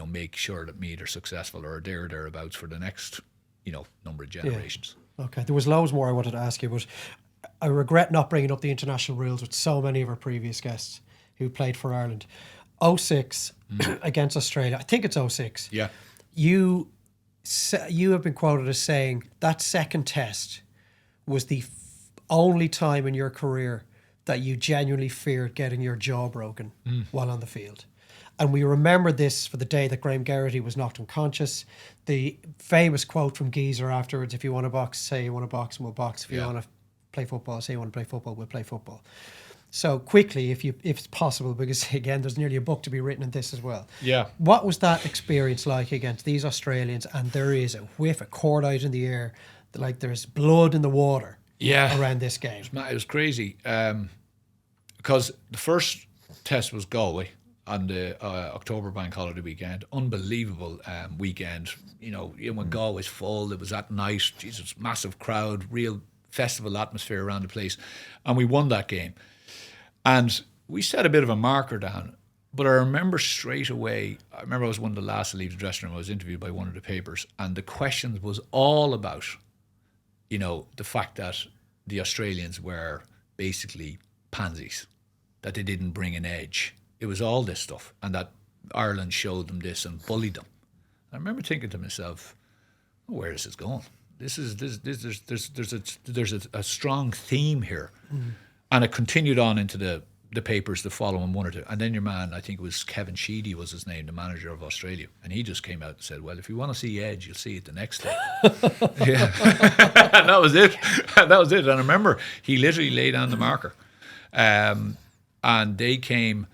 make sure that Meath are successful or thereabouts for the next, number of generations. Yeah. Okay, there was loads more I wanted to ask you, but I regret not bringing up the international rules with so many of our previous guests who played for Ireland. 06 against Australia. I think it's 06. Yeah. You have been quoted as saying that second test was the only time in your career that you genuinely feared getting your jaw broken while on the field. And we remember this for the day that Graham Geraghty was knocked unconscious. The famous quote from Geezer afterwards, if you want to box, say you want to box and we'll box. If you want to play football, say you want to play football, we'll play football. So quickly, if it's possible, because again, there's nearly a book to be written in this as well. Yeah. What was that experience like against these Australians? And there is a whiff, a cord out in the air, there's blood in the water. Around this game. It was crazy, because the first test was Galway on the October bank holiday weekend. Unbelievable weekend. When Galway's full, it was at night. Jesus, massive crowd, real festival atmosphere around the place, and we won that game. And we set a bit of a marker down, but I remember straight away, I was one of the last to leave the dressing room. I was interviewed by one of the papers, and the questions was all about, the fact that the Australians were basically pansies, that they didn't bring an edge. It was all this stuff, and that Ireland showed them this and bullied them. I remember thinking to myself, where is this going? There's a strong theme here. And it continued on into the papers the following one or two. And then your man, I think it was Kevin Sheedy was his name, the manager of Australia. And he just came out and said, well, if you want to see edge, you'll see it the next day. Yeah. And that was it. And I remember he literally laid down the marker. And they came,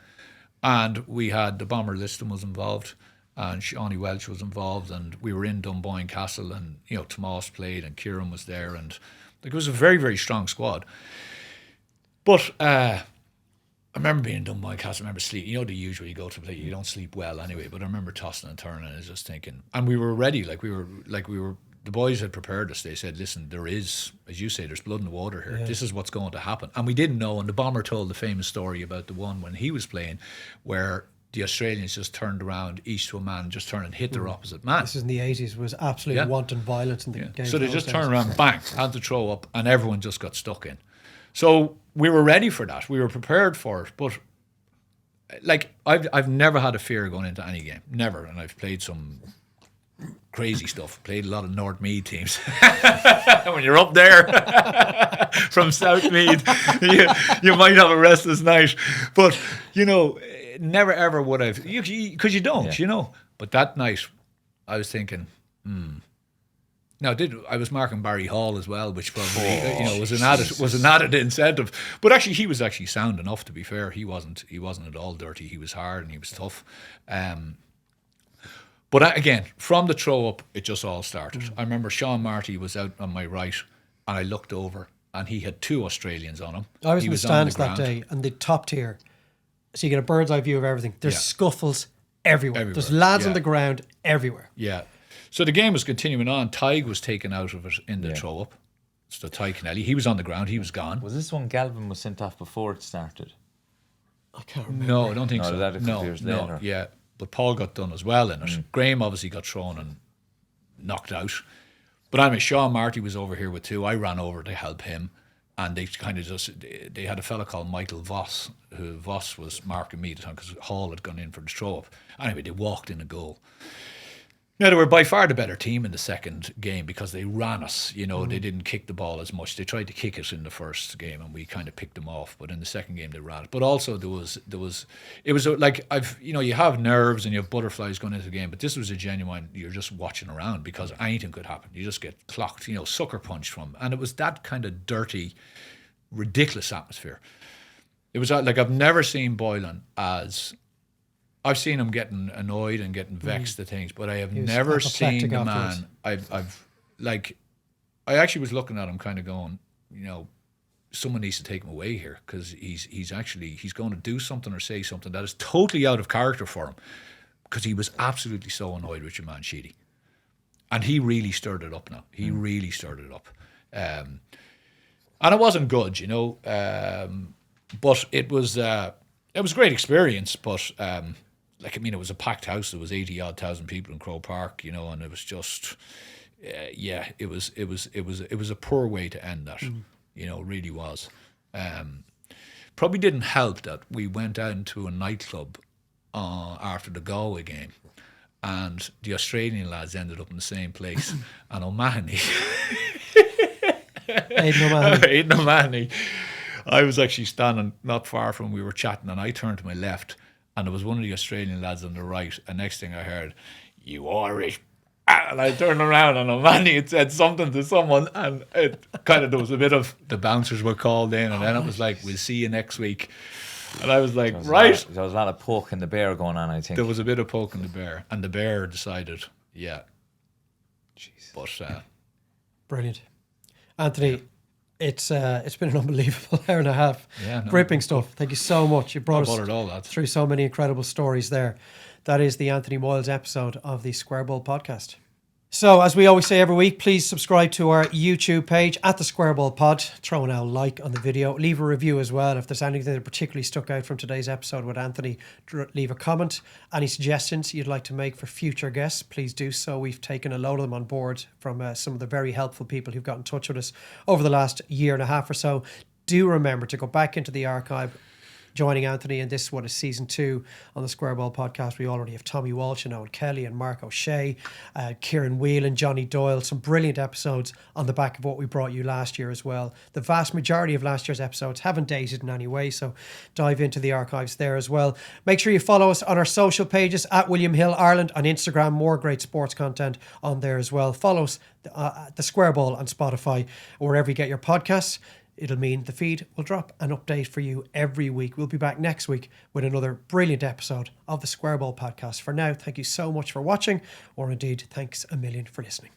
and we had the bomber Liston was involved, and Shawnee Welch was involved, and we were in Dunboyne Castle, and Tomas played, and Kieran was there, and it was a very, very strong squad. But I remember being done by Castle. I remember sleeping. You know the usual, you go to play, you don't sleep well anyway. But I remember tossing and turning and I was just thinking, and we were ready, the boys had prepared us. They said, listen, there is, as you say, there's blood in the water here. Yeah. This is what's going to happen. And we didn't know. And the Bomber told the famous story about the one when he was playing where the Australians just turned around, each to a man, just turned and hit their opposite man. This is in the 80s. It was absolute wanton violence in the game. So they just turned around, bang, had to throw up, and everyone just got stuck in. So we were ready for that. We were prepared for it. But like I've never had a fear going into any game. Never. And I've played some crazy stuff. Played a lot of North Meath teams. When you're up there from South Meath, you might have a restless night. But, you know, never ever would I've, because you don't, you know. But that night, I was thinking, Now, I was marking Barry Hall as well, which probably was an added incentive. But actually, he was actually sound enough. To be fair, he wasn't at all dirty. He was hard and he was tough. But again, from the throw up, it just all started. I remember Sean Marty was out on my right, and I looked over, and he had 2 Australians on him. I was in the stands that day, and the top tier. So you get a bird's eye view of everything. There's scuffles everywhere. There's lads on the ground everywhere. Yeah. So the game was continuing on. Tig was taken out of it in the throw up. So Tig Kennelly, he was on the ground. He was gone. Was this one Galvin was sent off before it started? I can't remember. No, I don't think so. That a couple years later. Yeah. But Paul got done as well in it. Graham obviously got thrown and knocked out. But anyway, Sean Marty was over here with 2. I ran over to help him. And they kind of they had a fella called Michael Voss, who Voss was marking me at the time because Hall had gone in for the throw up. Anyway, they walked in a goal. Now, they were by far the better team in the second game because they ran us. You know, they didn't kick the ball as much. They tried to kick it in the first game and we kind of picked them off. But in the second game, they ran it. But also, it was like, you have nerves and you have butterflies going into the game. But this was a genuine, you're just watching around because anything could happen. You just get clocked, sucker punched from. And it was that kind of dirty, ridiculous atmosphere. It was like, I've never seen Boylan as... I've seen him getting annoyed and getting vexed at things, but I have never seen the man. I actually was looking at him, kind of going, someone needs to take him away here because he's going to do something or say something that is totally out of character for him, because he was absolutely so annoyed with your man Sheedy, and he really stirred it up. Now he really stirred it up, and it wasn't good, but it was a great experience, but. It was a packed house. There was 80-odd thousand people in Croke Park, and it was just, it was a poor way to end that, it really was. Probably didn't help that we went out into a nightclub after the Galway game, and the Australian lads ended up in the same place, and O'Mahony, Aidan O'Mahony, I was actually standing not far from him. We were chatting, and I turned to my left. And there was one of the Australian lads on the right. And next thing I heard, "You Irish." And I turned around and O'Mahony had said something to someone. And it kind of, there was a bit of, the bouncers were called in. And then it was like, "We'll see you next week." And I was like, right. There was a lot of poking the bear going on, I think. There was a bit of poking the bear. And the bear decided, yeah. Jesus. But, brilliant. Anthony, it's been an unbelievable hour and a half. Yeah, no, gripping stuff. Thank you so much. You brought us through so many incredible stories there. That is the Anthony Moyles episode of the Square Ball podcast. So, as we always say every week, please subscribe to our YouTube page at the Square Ball Pod. Throw a like on the video. Leave a review as well. If there's anything that particularly stuck out from today's episode with Anthony, leave a comment. Any suggestions you'd like to make for future guests, please do so. We've taken a load of them on board from some of the very helpful people who've got in touch with us over the last year and a half or so. Do remember to go back into the archive, joining Anthony, and this is what is season 2 on the Square Ball podcast. We already have Tommy Walsh and Owen Kelly and Mark O'Shea, Kieran Wheel and Johnny Doyle. Some brilliant episodes on the back of what we brought you last year as well. The vast majority of last year's episodes haven't dated in any way, so dive into the archives there as well. Make sure you follow us on our social pages at William Hill Ireland on Instagram. More great sports content on there as well. Follow us, the Square Ball on Spotify or wherever you get your podcasts. It'll mean the feed will drop an update for you every week. We'll be back next week with another brilliant episode of the Square Ball podcast. For now, thank you so much for watching, or indeed, thanks a million for listening.